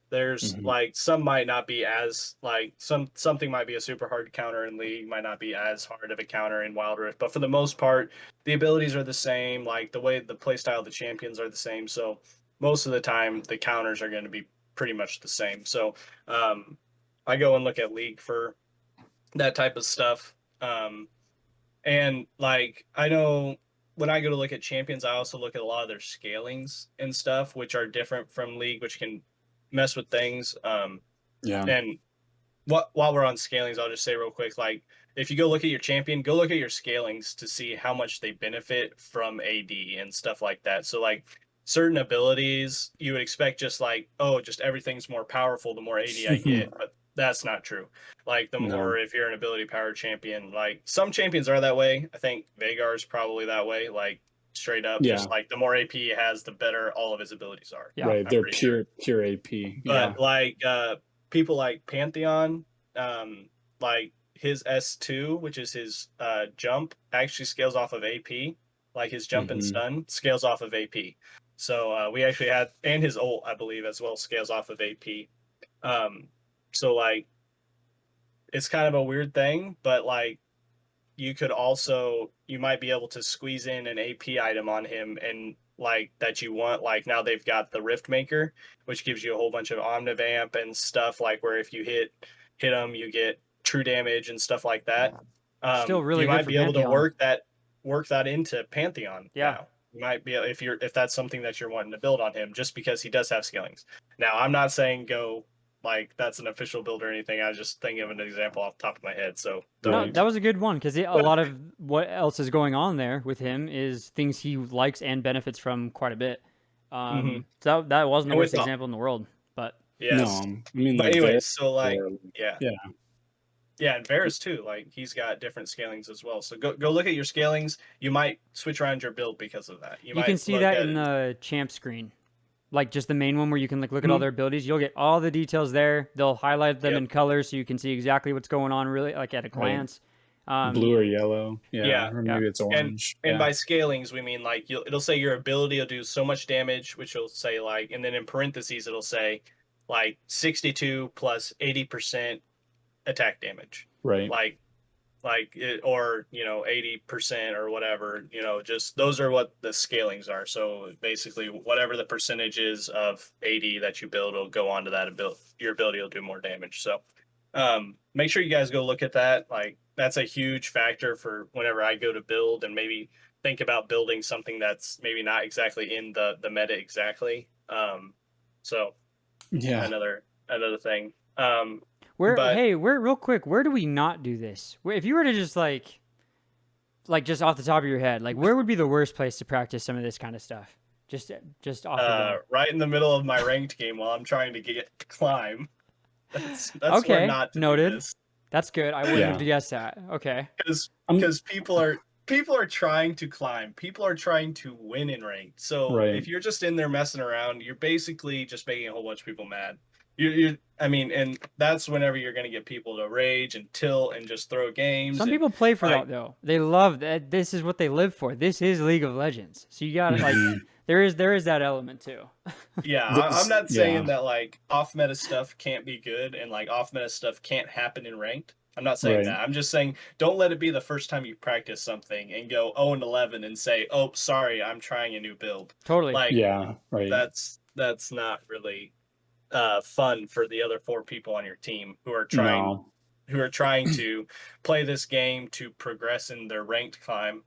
There's Mhm. like some might not be as like something might be a super hard counter in League, might not be as hard of a counter in Wild Rift, but for the most part, the abilities are the same. Like the way the playstyle of the champions are the same. So most of the time, the counters are going to be pretty much the same. So um, I go and look at League for that type of stuff. And like I know when I go to look at champions, I also look at a lot of their scalings and stuff, which are different from League, which can mess with things. Yeah. And while we're on scalings, I'll just say real quick, like if you go look at your champion, go look at your scalings to see how much they benefit from AD and stuff like that. So like certain abilities, you would expect just like, oh, just everything's more powerful the more AD I get, but that's not true. Like the more No. if you're an ability powered champion, like some champions are that way. I think Vagar's probably that way, like straight up, Yeah. just like the more AP he has, the better all of his abilities are. Yeah. Right. I'm They're pretty sure. pure AP. Yeah. But like people like Pantheon, like his S2, which is his jump, actually scales off of AP. Like his jump and Hmm. stun scales off of AP. So we actually had, and his ult, I believe, as well scales off of AP. Um, so like it's kind of a weird thing, but like you might be able to squeeze in an AP item on him and like that you want. Like now they've got the Rift Maker, which gives you a whole bunch of Omnivamp and stuff like where if you hit them, you get true damage and stuff like that. Still really You good might for be able to Pantheon. work that into Pantheon Yeah. now. You might be if that's something that you're wanting to build on him, just because he does have scalings. Now I'm not saying go like that's an official build or anything. I was just thinking of an example off the top of my head. So No, don't. Right. that was a good one because a But lot of what else is going on there with him is things he likes and benefits from quite a bit. mhm. So that wasn't the And with worst the example in the world, but No. yes, I mean, but like there. anyways, so like yeah, Yeah. yeah, and Varus too. Like he's got different scalings as well. So go look at your scalings. You might switch around your build because of that. You you can might see look that at in it. the champ screen, like just the main one where you can like look at all Mhm. their abilities. You'll get all the details there. They'll highlight them Yep. in color so you can see exactly what's going on, really, like at a Right. glance. Blue Um, or yellow. Yeah. Yeah. Or yeah, maybe it's and orange. and Yeah. by scalings we mean like it'll say your ability will do so much damage, which will say like, and then in parentheses it'll say like 62 plus 80% attack damage. Right. Like like it, or 80% or whatever. Just those are what the scalings are. So basically, whatever the percentage is of 80 that you build will go onto that ability. Your ability will do more damage. So make sure you guys go look at that. Like that's a huge factor for whenever I go to build and maybe think about building something that's maybe not exactly in the meta exactly. So Yeah. another thing. Where But hey, where real quick, where do we not do this? If you were to just like just off the top of your head, like where would be the worst place to practice some of this kind of stuff? Just off the dome. right in the middle of my ranked game while I'm trying to get climb. That's where Okay, not to do noted. this That's good. I wouldn't Yeah. have guessed that. Okay. because people are trying to climb. People are trying to win in ranked. So Right. if you're just in there messing around, you're basically just making a whole bunch of people mad. I mean, and that's whenever you're going to get people to rage and tilt and just throw games. Some and, people play for like, that though. They love that. This is what they live for. This is League of Legends. So you gotta like, Mhm. there is that element too. Yeah, I'm not saying that like off meta stuff can't be good and like off meta stuff can't happen in ranked. I'm not saying Right. that. I'm just saying don't let it be the first time you practice something and go 0-11 and say, "Oh, sorry, I'm trying a new build." Totally. Like Yeah. Right. that's not really fun for the other 4 people on your team who are trying to play this game to progress in their ranked climb.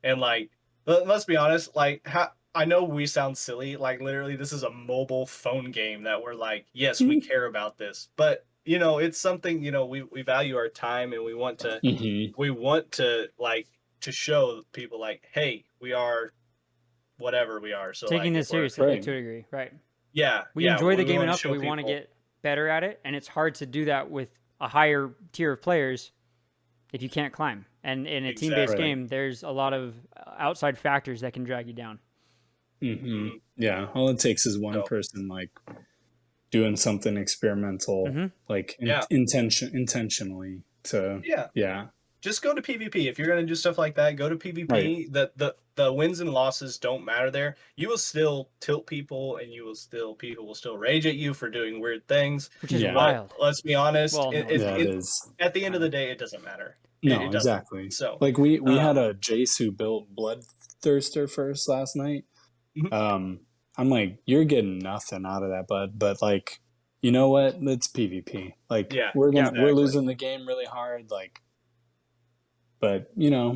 And like let's be honest, like I know we sound silly, like literally this is a mobile phone game that we're like, yes, we care about this. But it's something, we value our time and we want to like to show people like, hey, we are whatever we are. So Taking like this if we're seriously Right. to a degree, right? yeah, We enjoy the game wanna enough that show we want to people- get better at it, and it's hard to do that with a higher tier of players if you can't climb. And in a team-based Exactly. game, there's a lot of outside factors that can drag you down. Hmm. Yeah. All it takes is one So- person like doing something experimental, Mhm. like Yeah. intentionally to. Yeah. Yeah. Just go to PvP. If you're gonna do stuff like that, go to PvP. Right. The wins and losses don't matter there. You will still tilt people, and people will still rage at you for doing weird things. Which is Yeah. wild. Let's be honest. Well, no, it, Yeah. it, It is. at the end of the day, it doesn't matter. No. It doesn't. Exactly. So Like we had um, a Jace who built Bloodthirster first last night. Mhm. I'm like, you're getting nothing out of that, bud. But like, you know what? It's PvP. Like, Yeah, we're exactly. losing the game really hard. Like, but yeah.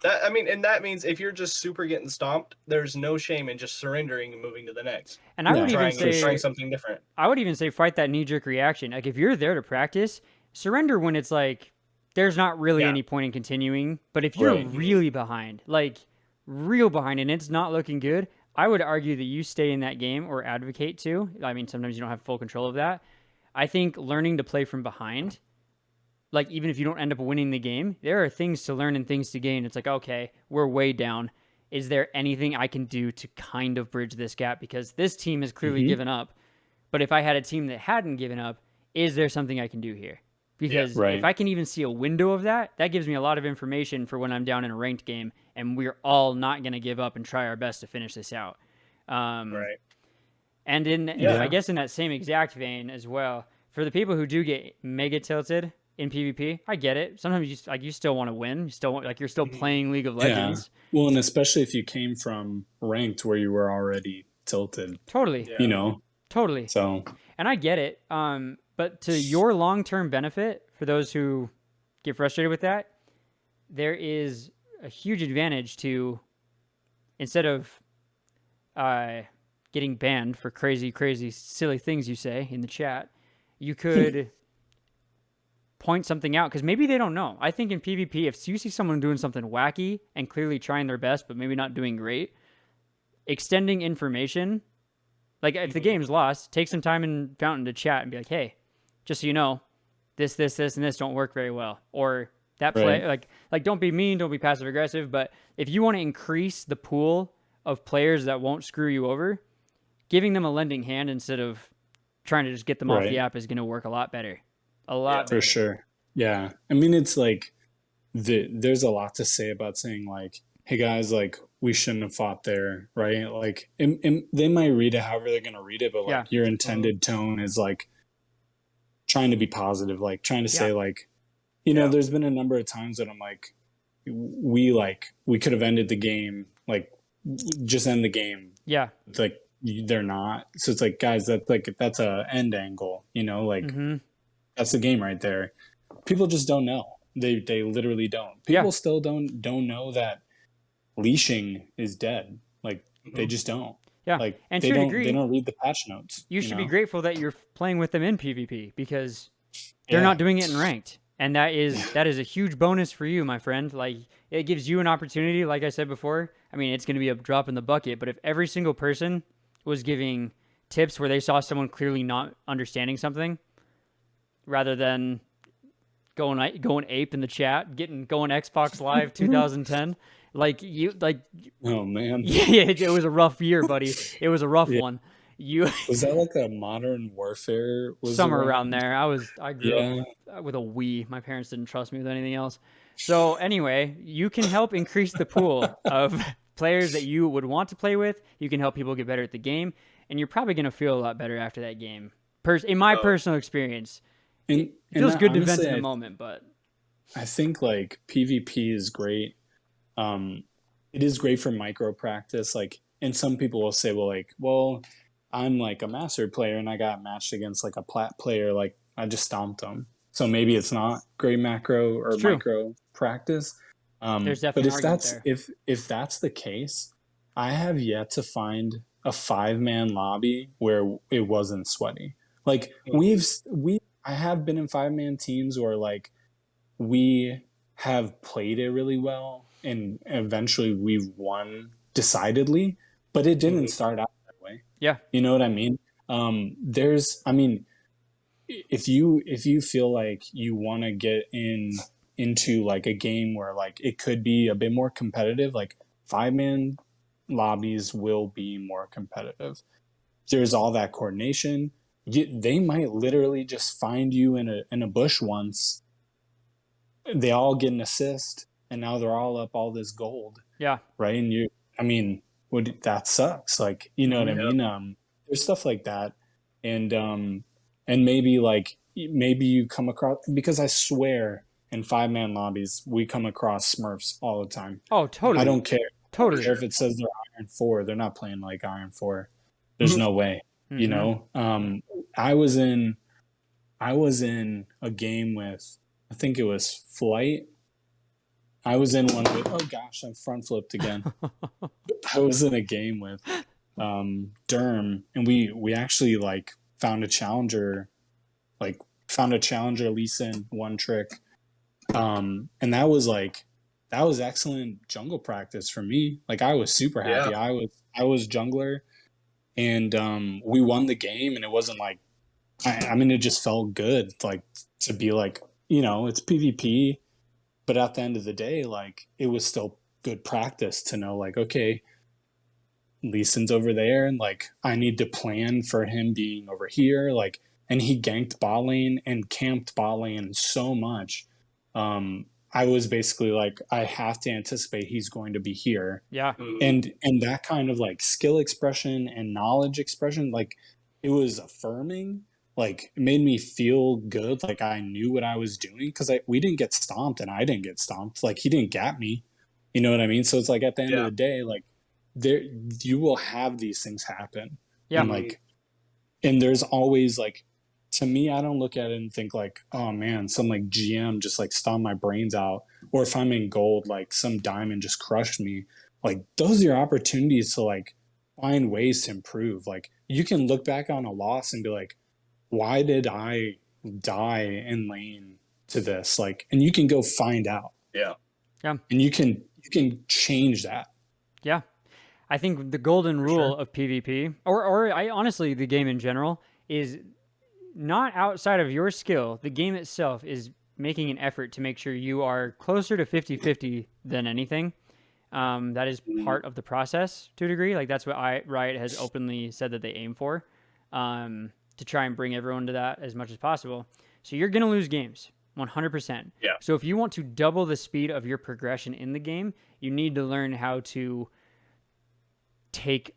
And that means if you're just super getting stomped, there's no shame in just surrendering and moving to the next. And I Yeah. would even Trying say something different. I would even say fight that knee-jerk reaction. Like if you're there to practice, surrender when it's like there's not really Yeah. any point in continuing. But if you're Right. really behind, like real behind, and it's not looking good, I would argue that you stay in that game or advocate to. I mean, sometimes you don't have full control of that. I think learning to play from behind, like even if you don't end up winning the game, there are things to learn and things to gain. It's like, okay, we're way down. Is there anything I can do to kind of bridge this gap? Because this team has clearly Mhm. given up. But if I had a team that hadn't given up, is there something I can do here? Because right. if I can even see a window of that, that gives me a lot of information for when I'm down in a ranked game and we're all not going to give up and try our best to finish this out. Right. And Yeah. I guess in that same exact vein as well, for the people who do get mega tilted in PvP, I get it. Sometimes you still want to win. You still want, you're still playing League of Legends. Well, and especially if you came from ranked where you were already tilted, Totally. Yeah. Totally. So And I get it. But to your long-term benefit, for those who get frustrated with that, there is a huge advantage to, instead of getting banned for crazy, silly things you say in the chat, you could point something out because maybe they don't know. I think in PvP, if you see someone doing something wacky and clearly trying their best, but maybe not doing great, extending information, like if the game's lost, take some time in Fountain to chat and be like, hey, just so you know, this, and this don't work very well. Or that play, like don't be mean, don't be passive aggressive. But if you want to increase the pool of players that won't screw you over, giving them a lending hand instead of trying to just get them off the app is going to work a lot better. A lot for better. sure. Yeah. I mean, it's like there's a lot to say about saying like, hey guys, like we shouldn't have fought there, right? Like they might read it however they're going to read it, but like your intended tone is like trying to be positive, like trying to say like, You know, Yeah. there's been a number of times that I'm we could have ended the game, just end the game. Yeah. It's they're not. So it's guys, that's a end angle, Mm-hmm. that's the game right there. People just don't know. They literally don't. Yeah. People still don't know that leashing is dead. They just don't. Yeah. And They to a don't degree, read the patch notes. you should be grateful that you're playing with them in PvP because they're Yeah. not doing it in ranked. And that is a huge bonus for you, my friend. Like, it gives you an opportunity, like I said before. I mean, it's going to be a drop in the bucket, but if every single person was giving tips where they saw someone clearly not understanding something, rather than going ape in the chat, going Xbox Live 2010, Oh man. yeah, it was a rough year, buddy. It was a rough Yeah. one. You Was that a Modern Warfare? Was somewhere around around? there. I grew up with a Wii. My parents didn't trust me with anything else. So anyway, you can help increase the pool of players that you would want to play with. You can help people get better at the game, and you're probably going to feel a lot better after that game. In my personal experience, And it feels good to vent honestly, in the moment, but I think PvP is great. It is great for micro practice. And some people will say, well, I'm a master player and I got matched against a plat player. I just stomped them. So maybe it's not great macro or It's true. micro practice. There's But definitely if an argument that's there. if that's the case, I have yet to find a 5-man lobby where it wasn't sweaty. I have been in 5-man teams where we have played it really well and eventually we've won decidedly, but it didn't start out that way. Yeah. You know what I mean? If you feel like you want to get into a game where it could be a bit more competitive, 5-man lobbies will be more competitive. There's all that coordination. They might literally just find you in a bush once. They all get an assist, and now they're all up all this gold. Yeah. Right. And that sucks. You know what I mean? There's stuff like that. And maybe you come across, because I swear in 5-man lobbies, we come across Smurfs all the time. Oh, totally. I don't care. Totally. I don't care if it says they're Iron 4, they're not playing like Iron 4. There's no way, you know? I was in a game with, I think it was Flight. I was in one with, oh gosh, I'm front flipped again. I was in a game with Derm, and we actually found a challenger Lee Sin one trick. And that was excellent jungle practice for me. I was super happy. Yeah. I was jungler, and we won the game, and it wasn't it just felt good to be it's PvP, but at the end of the day, it was still good practice to know okay, Lee Sin's over there, and I need to plan for him being over here, and he ganked bot lane and camped bot lane so much. I was basically I have to anticipate he's going to be here. Yeah. And that kind of skill expression and knowledge expression, it was affirming. It made me feel good. I knew what I was doing, because we didn't get stomped and I didn't get stomped. He didn't gap me. You know what I mean? So it's at the end of the day, there you will have these things happen. Yeah. And there's always to me, I don't look at it and think oh man, some GM just stomped my brains out, or if I'm in gold, some diamond just crushed me. Those are your opportunities to find ways to improve. You can look back on a loss and be why did I die in lane to this? And you can go find out. Yeah. Yeah. And you can change that. Yeah. I think the golden rule of PvP, or I honestly, the game in general, is not outside of your skill. The game itself is making an effort to make sure you are closer to 50-50 than anything. That is part of the process to a degree. That's what Riot has openly said that they aim for, to try and bring everyone to that as much as possible. So you're going to lose games, 100%. Yeah. So if you want to double the speed of your progression in the game, you need to learn how to take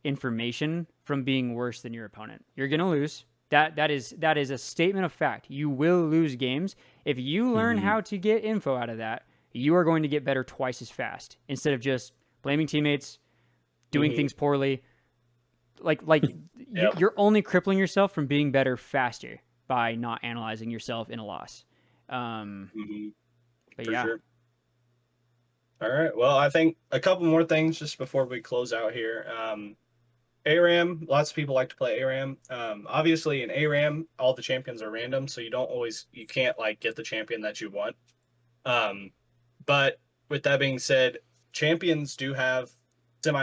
information from being worse than your opponent. You're going to lose. That is a statement of fact. You will lose games. If you learn how to get info out of that, you are going to get better twice as fast instead of just blaming teammates, doing things poorly. Like Yep. you're only crippling yourself from being better faster by not analyzing yourself in a loss. But For yeah. sure. All right. Well, I think a couple more things just before we close out here. ARAM, lots of people like to play ARAM. Obviously, in ARAM, all the champions are random, so you can't like get the champion that you want. But with that being said, champions do have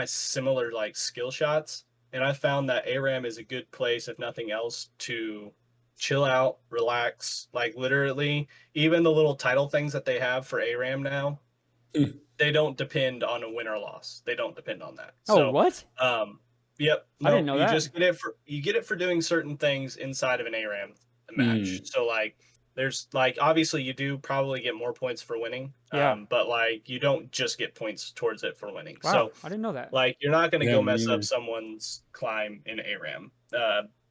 similar like skill shots, and I found that ARAM is a good place, if nothing else, to chill out, relax. Like literally, even the little title things that they have for ARAM now, they don't depend on a win or loss. They don't depend on that. Oh, what? Yep. I didn't know you that. just get it for doing certain things inside of an ARAM match. So like there's like obviously you do probably get more points for winning. Yeah. But like you don't just get points towards it for winning. Wow, So I didn't know that. like you're not gonna Yeah, go me mess up neither. someone's climb in ARAM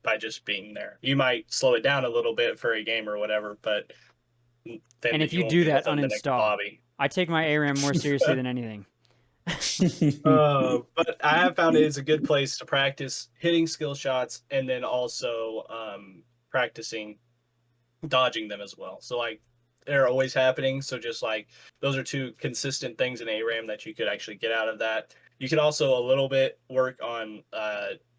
by just being there. You might slow it down a little bit for a game or whatever, but then And if you won't do be that, within the next uninstall. lobby. I take my ARAM more seriously than anything. But I have found it is a good place to practice hitting skill shots and then also practicing dodging them as well. So like they're always happening. So just like those are two consistent things in ARAM that you could actually get out of that. You could also a little bit work on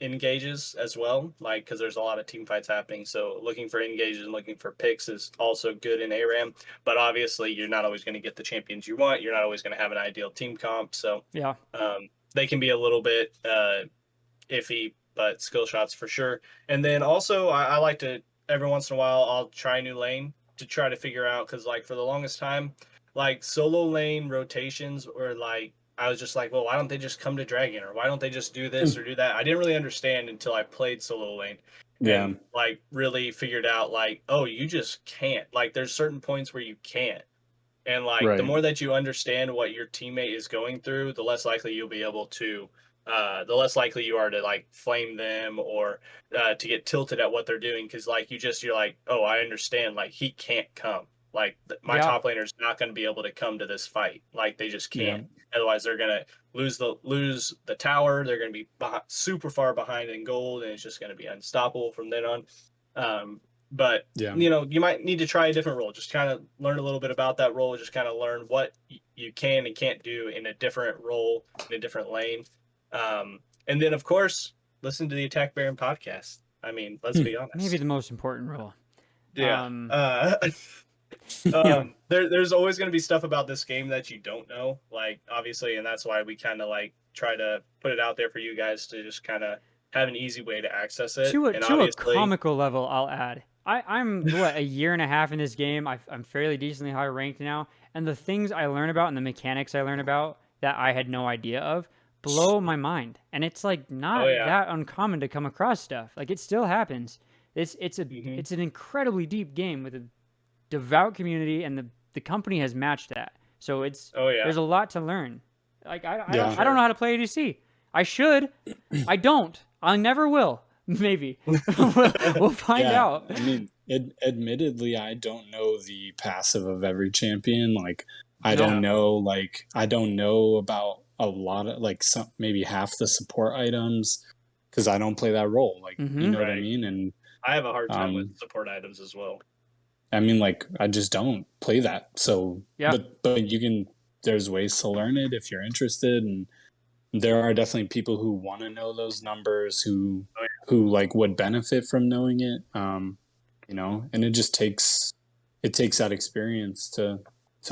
engages as well, like because there's a lot of team fights happening. So looking for engages and looking for picks is also good in ARAM. But obviously, you're not always going to get the champions you want. You're not always going to have an ideal team comp. So Yeah. they can be a little bit iffy, but skill shots for sure. And then also, I like to every once in a while I'll try a new lane to try to figure out because like for the longest time, like solo lane rotations or like I was just like, well, why don't they just come to Dragon or why don't they just do this or do that? I didn't really understand until I played solo lane Yeah. and like really figured out like, oh, you just can't. Like there's certain points where you can't. And like the Right. more that you understand what your teammate is going through, the less likely you'll be able to the less likely you are to like flame them or to get tilted at what they're doing because like you're like, oh, I understand, like he can't come, like my Yeah. top laner is not going to be able to come to this fight, like they just Yeah. can't. Otherwise they're going to lose the tower, they're going to be super far behind in gold and it's just going to be unstoppable from then on. But Yeah. you know, you might need to try a different role, just kind of learn a little bit about that role, just kind of learn what you can and can't do in a different role in a different lane. And then of course listen to the Attack Baron podcast. I mean, let's be honest. Maybe the most important rule. Yeah. There's always going to be stuff about this game that you don't know, like obviously, and that's why we kind of like try to put it out there for you guys to just kind of have an easy way to access it. To And a obviously, comical level, I'll add. I'm what, a year and a half in this game. I'm fairly decently high ranked now, and the things I learn about and the mechanics I learn about that I had no idea of blow my mind. And it's like not Oh, yeah. that uncommon to come across stuff. Like it still happens. It's Mhm. it's an incredibly deep game with a devout community, and the company has matched that. So it's oh yeah, there's a lot to learn. Like I Yeah. don't know how to play ADC. I should. I don't. I never will. Maybe we'll find Yeah, out. I mean, admittedly, I don't know the passive of every champion. Like, I No. don't know. Like, I don't know about a lot of like some maybe half the support items because I don't play that role. Like, you Mhm. know what I Right. mean? And I have a hard time with Um, support items as well. I mean, like, I just don't play that. So, Yeah. but you can. There's ways to learn it if you're interested, and there are definitely people who want to know those numbers, who Oh, who like would benefit from knowing it. You know, and it just takes that experience to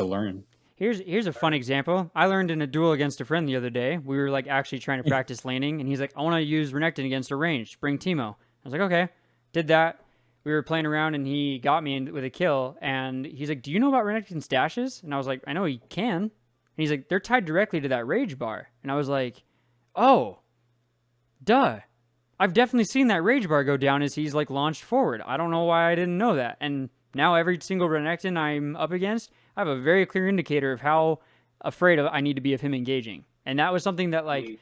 learn. Here's a fun example. I learned in a duel against a friend the other day. We were like actually trying to practice laning, and he's like, "I want to use Renekton against a range. Bring Teemo." I was like, "Okay." Did that. We were playing around, and he got me with a kill. And he's like, "Do you know about Renekton's dashes?" And I was like, "I know he can." And he's like, "They're tied directly to that rage bar." And I was like, "Oh, duh. I've definitely seen that rage bar go down as he's like launched forward. I don't know why I didn't know that." And now every single Renekton I'm up against, I have a very clear indicator of how afraid I need to be of him engaging. And that was something that like,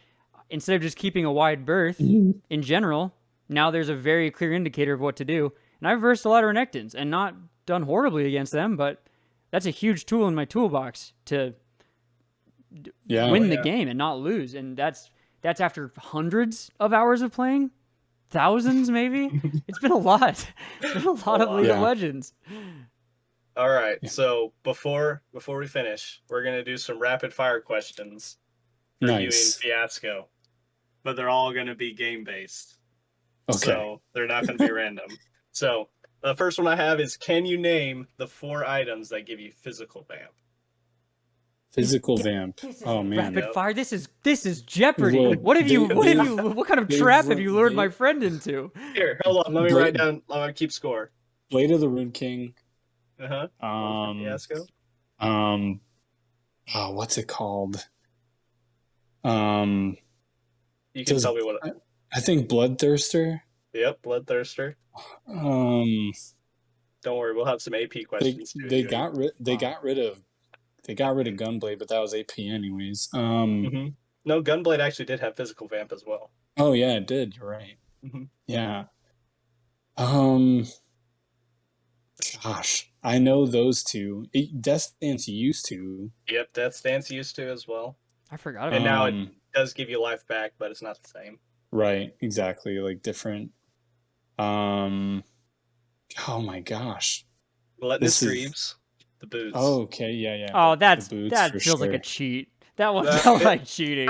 instead of just keeping a wide berth in general, now there's a very clear indicator of what to do. And I've versed a lot of Renekton's and not done horribly against them, but that's a huge tool in my toolbox to Yeah. win the yeah. game and not lose. And that's after hundreds of hours of playing, thousands maybe. It's been a lot. It's been a lot of lot. League of Yeah. Legends. All right. Yeah. So before we finish, we're gonna do some rapid fire questions for you and Nice. Fiasco, but they're all gonna be game based. Okay. So they're not gonna be random. So the first one I have is: can you name the 4 items that give you physical vamp? Physical vamp. Oh man. Rapid Yep. fire. This is Jeopardy. Well, what have you? they- What have they- you? What kind of they trap have were- you lured they- my friend into? Here, hold on. Let me write down. Let me keep score. Blade of the Rune King. Fiasco. Oh, what's it called? You can does- tell me what. I think Bloodthirster. Yep, Bloodthirster. Um, Don't worry, we'll have some AP they questions too. they Jake. got rid of Gunblade, but that was AP anyways. Mhm. No, Gunblade actually did have physical vamp as well. Oh yeah, it did. You're right. Mhm. Yeah. Gosh, I know those two. Death Dance used to. Yep, Death Dance used to as well. I forgot about And now it Um, does give you life back, but it's not the same. Right, exactly, like different. Oh my gosh. Relentless This is- Dreams, the boots. Oh, okay, yeah. Oh, the that's boots that for feels like a sure. cheat. That one That- felt it- like cheating.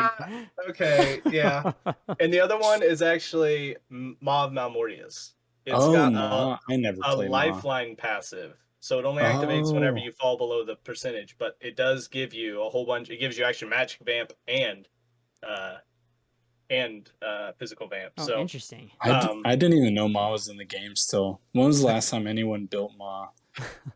Okay, yeah. And the other one is actually Maw of Malmortius. It's Oh, got Ma. I never a played Ma. lifeline passive. So it only activates whenever Oh. you fall below the percentage, but it does give you a whole bunch. It gives you actually magic vamp and physical vamp. Oh, So interesting. I didn't even know Ma was in the game still. When was the last time anyone built Ma?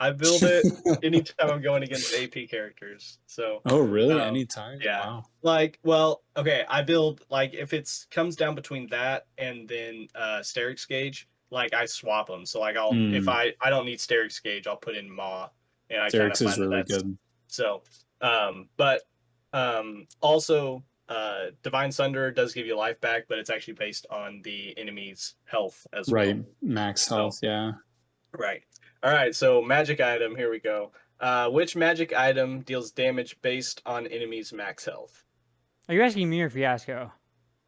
I build it anytime I'm going against AP characters. So Oh, really? Um, Anytime? yeah. Wow. like, well, okay, I build like if it's comes down between that and then Sterix Gauge, like I swap them. So like I'll if I don't need Sterix Gauge, I'll put in Maw, and I kind of Derek's find is that really that's good. so. Also, Divine Sunder does give you life back, but it's actually based on the enemy's health as Right. well. Max health, yeah. Right. All right. So magic item. Here we go. Which magic item deals damage based on enemy's max health? Are you asking me or Fiasco?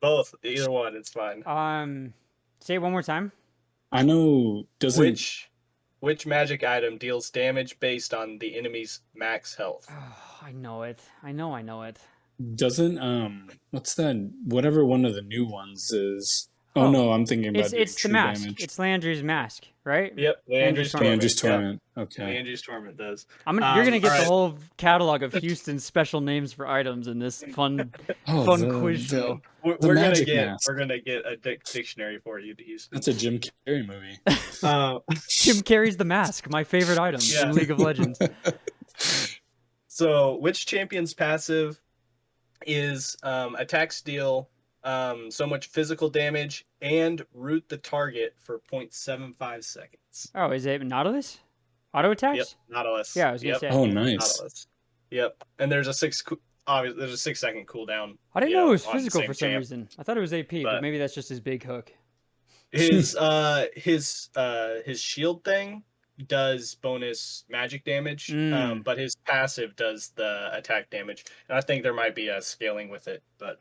Both. Either one. It's fine. Say it one more time. I know doesn't Which magic item deals damage based on the enemy's max health? Oh, I know it. I know it. doesn't what's that whatever one of the new ones is. Oh, Oh, no, I'm thinking about doing It's the true mask. damage. It's Landry's mask, right? Yep. Andrew's Torment. Andrew's Yeah. Torment. Okay. Andrew's Torment does. You're gonna get alright. the whole catalog of Houston's special names for items in this fun quiz show. We're The gonna magic get mask. a dictionary for you to use. That's a Jim Carrey movie. Jim Carrey's the mask, my favorite item Yeah. in League of Legends. So, which champion's passive is attacks deal so much physical damage and root the target for 0.75 seconds? Oh, is it Nautilus? Auto attacks? Yep, Nautilus. Yeah, I was gonna Yep, say. Oh, nice. Nautilus. Yep, and there's a 6-second cooldown. I didn't you know it was on the physical same for some champ. reason. I thought it was AP, but But- maybe that's just his big hook. His shield thing does bonus magic damage, but his passive does the attack damage. And I think there might be a scaling with it, but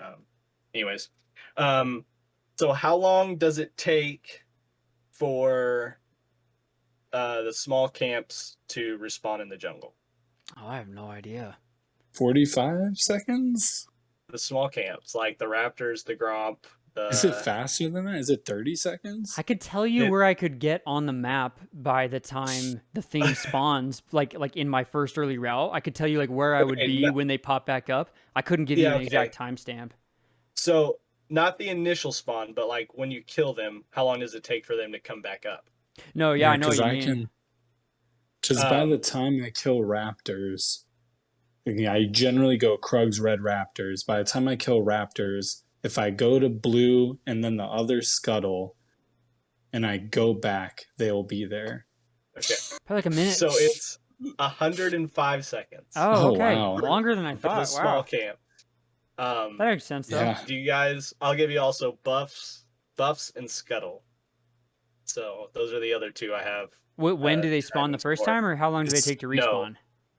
anyways. So how long does it take for the small camps to respawn in the jungle? Oh, I have no idea. 45 seconds? The small camps, like the Raptors, the Gromp, the Is it faster than that? Is it 30 seconds? I could tell you It- where I could get on the map by the time the thing spawns, like in my first early route. I could tell you like where I would Okay, be no- when they pop back up. I couldn't give you Yeah, an okay. exact timestamp. So not the initial spawn, but like when you kill them, how long does it take for them to come back up? No, yeah, I know what you mean. Because by Um, the time I kill raptors, I generally go Krug's Red Raptors. By the time I kill raptors, if I go to blue and then the other scuttle, and I go back, they'll be there. Okay. Probably like a minute. So it's 105 seconds. Oh, Oh, okay. wow. Longer than I for the thought. small Wow. camp. That makes sense though. Yeah. Do you guys? I'll give you also buffs Buffs and Scuttle. So those are the other two I have. When do they spawn the first time, or how long do they take to No. respawn?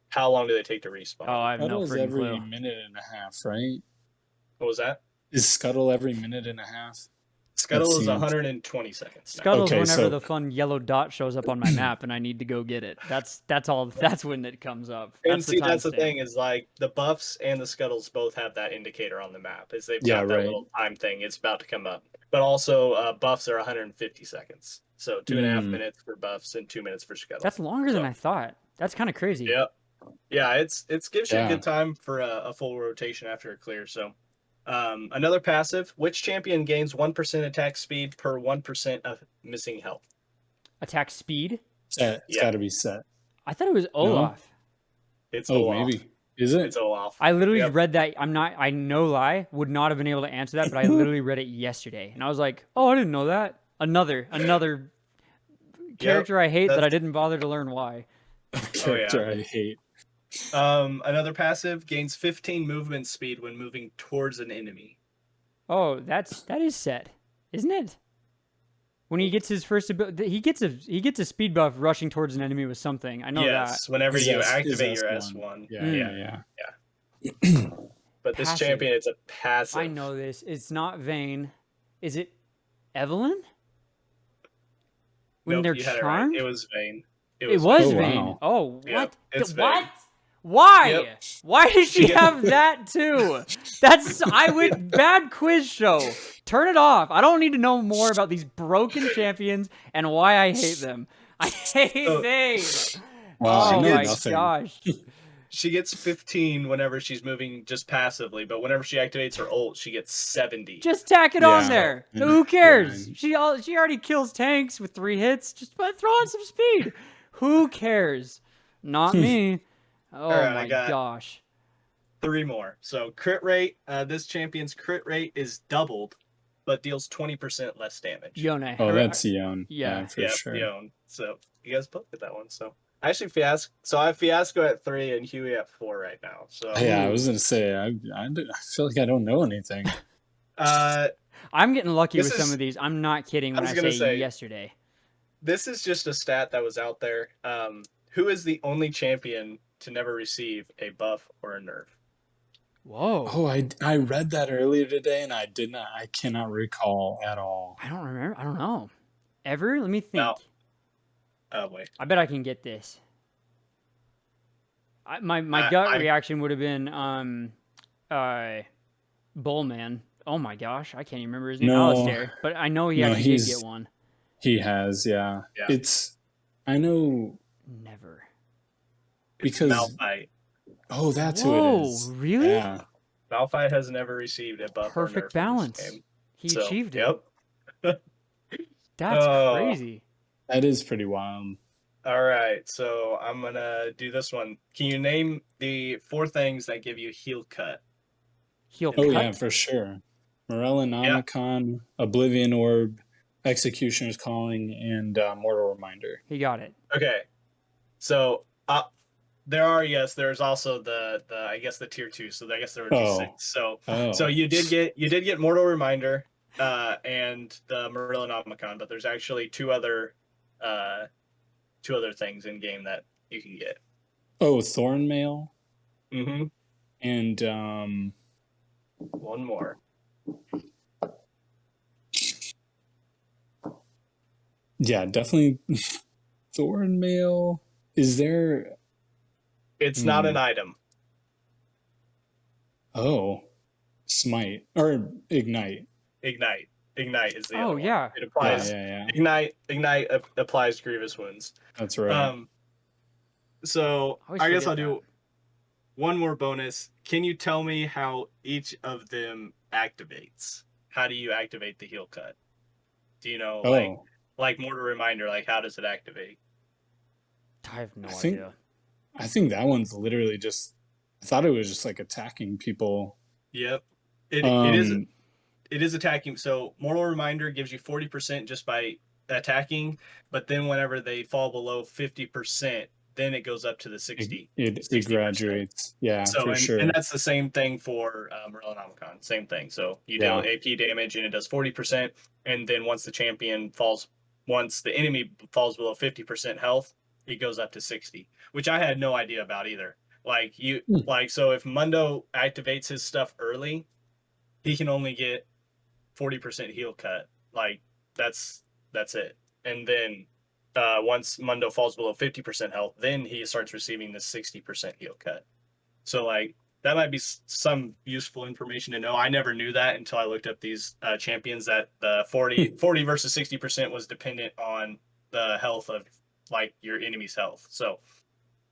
How long do they take to respawn? Oh, I have no Scuttle's freaking every clue. minute and a half, right? What was that? Is Scuttle every minute and a half? Scuttle That is seems- 120 seconds. Now. Scuttle's Okay, whenever so- the fun yellow dot shows up on my map and I need to go get it. That's all. That's when it comes up. And That's see, that's the timestamp. thing is like the Buffs and the Scuttles both have that indicator on the map. Is they've Yeah, got that right. little time thing. It's about to come up. But also Buffs are 150 seconds. So 2.5 Mm. minutes for Buffs and 2 minutes for Scuttles. That's longer than So- I thought. That's kind of crazy. Yeah. Yeah, it's gives you a Yeah. good time for a full rotation after a clear. So another passive, which champion gains 1% attack speed per 1% of missing health? Attack speed. Set. It's Yeah. got to be set. I thought it was Olaf. It's Oh, Olaf. maybe. Is it? It's Olaf. I literally Yep. read that. I no lie, would not have been able to answer that, but I literally read it yesterday, and I was like, oh, I didn't know that. Another character I hate that I didn't bother to learn why. Character I hate. Another passive gains 15 movement speed when moving towards an enemy. Oh, that is set, isn't it? When he gets his first ability, he gets a speed buff rushing towards an enemy with something. I know Yes, whenever His you S- his activate your S1. S1. Yeah, Mm. yeah. But this Passive. champion, it's a that. passive. I know this. It's not Vayne. Is it Evelyn? When Nope, they're you had it charmed? right. It was Vayne. It was Oh, Vayne. wow. Oh, what? Yep, it's What? Vayne. Why? Yep. Why does she have that too? That's I would bad quiz show. Turn it off. I don't need to know more about these broken champions and why I hate them. I hate Oh. Vayne. Wow, Oh I know my nothing. gosh. She gets 15 whenever she's moving just passively, but whenever she activates her ult, she gets 70. Just tack it on Yeah. there. Yeah. Who cares? She already kills tanks with 3 hits. Just throw on some speed. Who cares? Not me. Oh Alright, I my got- gosh. 3 more. So crit rate, this champion's crit rate is doubled, but deals 20% less damage. Yone. Oh, that's Yon. Yeah. for yeah, sure. Yone. So you guys both get that one. So I actually I have Fiasco at 3 and Huey at 4 right now. So Yeah, I was gonna say I feel like I don't know anything. I'm getting lucky This with some is- of these. I'm not kidding I when was I gonna say say- yesterday. this is just a stat that was out there. Who is the only champion to never receive a buff or a nerf? Whoa. Oh, I read that earlier today and I cannot recall at all. I don't remember. I don't know. Ever? Let me think. No. Oh wait. I bet I can get this. My gut I- reaction would have been Bullman. Oh my gosh, I can't even remember his name. No. Alistair. But I know he No, actually did he's- get one. He has, yeah. Yeah. I know Never. It's because Malphite. oh, that's Whoa, who it is. really? Yeah. Malphite has never received a buff or nerf Perfect in this balance. game. He So, achieved it. Yep. That's Oh. crazy. That is pretty wild. All right, so I'm gonna do this one. Can you name the 4 things that give you heal cut? He'll Oh cut. yeah, for sure. Morellonomicon, Oblivion Orb, Executioner's Calling, and Mortal Reminder. He got it. Okay, so there's also the I guess the tier 2. So I guess there would be Oh. 6. So Oh, so you did get Mortal Reminder and the Morellonomicon, but there's actually two other things in game that you can get. Thornmail Mm-hmm. and One more. yeah, definitely Thornmail. Is there? It's not Hmm. an item. Smite or Ignite. Ignite is the Oh, other one. yeah. It Yeah, applies. yeah. Ignite applies Grievous Wounds. That's right. So I always I guess forget I'll do one more bonus. Can you tell me how each of them activates? How do you activate the heal cut? Do you know like Mortal Reminder? Like how does it activate? I have no I think- idea. I think that one's literally just. I thought it was just like attacking people. Yep. It is attacking. So Mortal Reminder gives you 40% just by attacking, but then whenever they fall below 50%, then it goes up to the 60. It 60%. graduates. Yeah, So, for sure. and that's the same thing for Morellonomicon. Same thing. So you deal AP damage and it does 40%. And then once the enemy falls below 50% health, it goes up to 60, which I had no idea about either. Like so if Mundo activates his stuff early, he can only get 40% heal cut. Like that's it. And then once Mundo falls below 50% health, then he starts receiving the 60% heal cut. So like that might be some useful information to know. I never knew that until I looked up these champions, that the 40 versus 60% was dependent on the health of like your enemy's health. So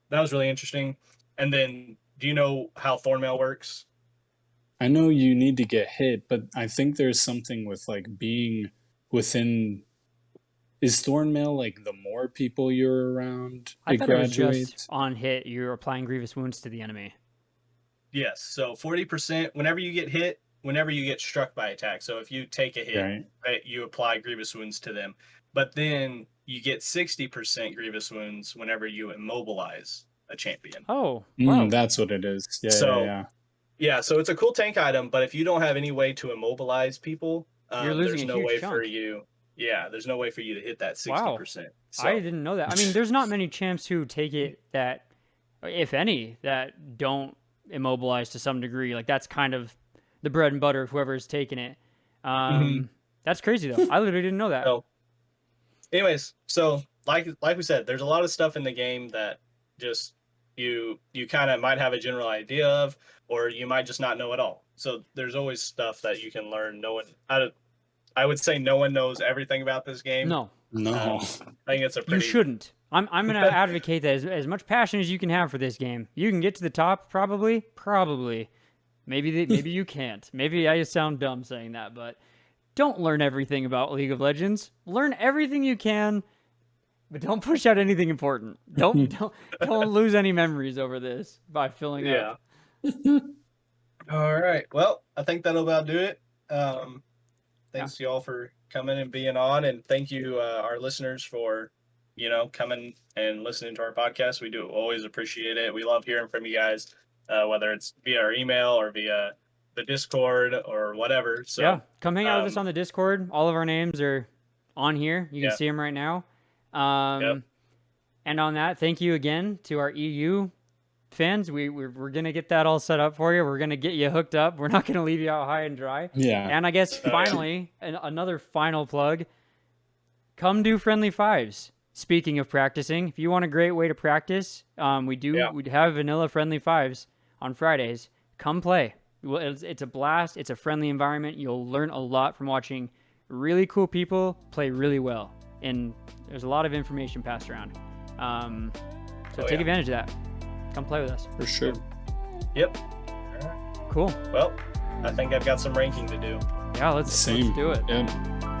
that was really interesting. And then, do you know how Thornmail works? I know you need to get hit, but I think there's something with like being within. Is Thornmail like the more people you're around, I it thought it was graduates? just on hit, you're applying grievous wounds to the enemy. Yes. So 40%, whenever you get hit, whenever you get struck by attack. So if you take a hit, right, you apply grievous wounds to them. But then you get 60% grievous wounds whenever you immobilize a champion. Oh, wow. That's what it is. Yeah, so it's a cool tank item, but if you don't have any way to immobilize people, you're losing there's no way for you. Yeah, there's no way for you to hit that 60%. Wow. So, I didn't know that. I mean, there's not many champs who take it that, if any, that don't immobilize to some degree. Like that's kind of the bread and butter of whoever's taking it. That's crazy though. I literally didn't know that. So, anyways, so like we said, there's a lot of stuff in the game that just you kind of might have a general idea of, or you might just not know at all. So there's always stuff that you can learn. I would say no one knows everything about this game. No. No. I think it's a pretty... You shouldn't. I'm going to advocate that as much passion as you can have for this game. You can get to the top, probably. Maybe you can't. Maybe I just sound dumb saying that, but don't learn everything about League of Legends. Learn everything you can, but don't push out anything important. Don't lose any memories over this by filling up. All right. Well, I think that'll about do it. Thanks to y'all for coming and being on, and thank you our listeners for coming and listening to our podcast. We do always appreciate it. We love hearing from you guys, whether it's via our email or via the Discord or whatever. So yeah, come hang out with us on the Discord. All of our names are on here. You can see them right now. And on that, thank you again to our EU fans. We're gonna get that all set up for you. We're gonna get you hooked up. We're not gonna leave you out high and dry. Yeah. And I guess finally, another final plug. Come do friendly fives. Speaking of practicing, if you want a great way to practice, we have vanilla friendly fives on Fridays. Come play. It's a blast. It's a friendly environment. You'll learn a lot from watching really cool people play really well. And there's a lot of information passed around. So take advantage of that. Come play with us. For sure. Yep. Cool. Well, I think I've got some ranking to do. Yeah, let's do it. Yeah.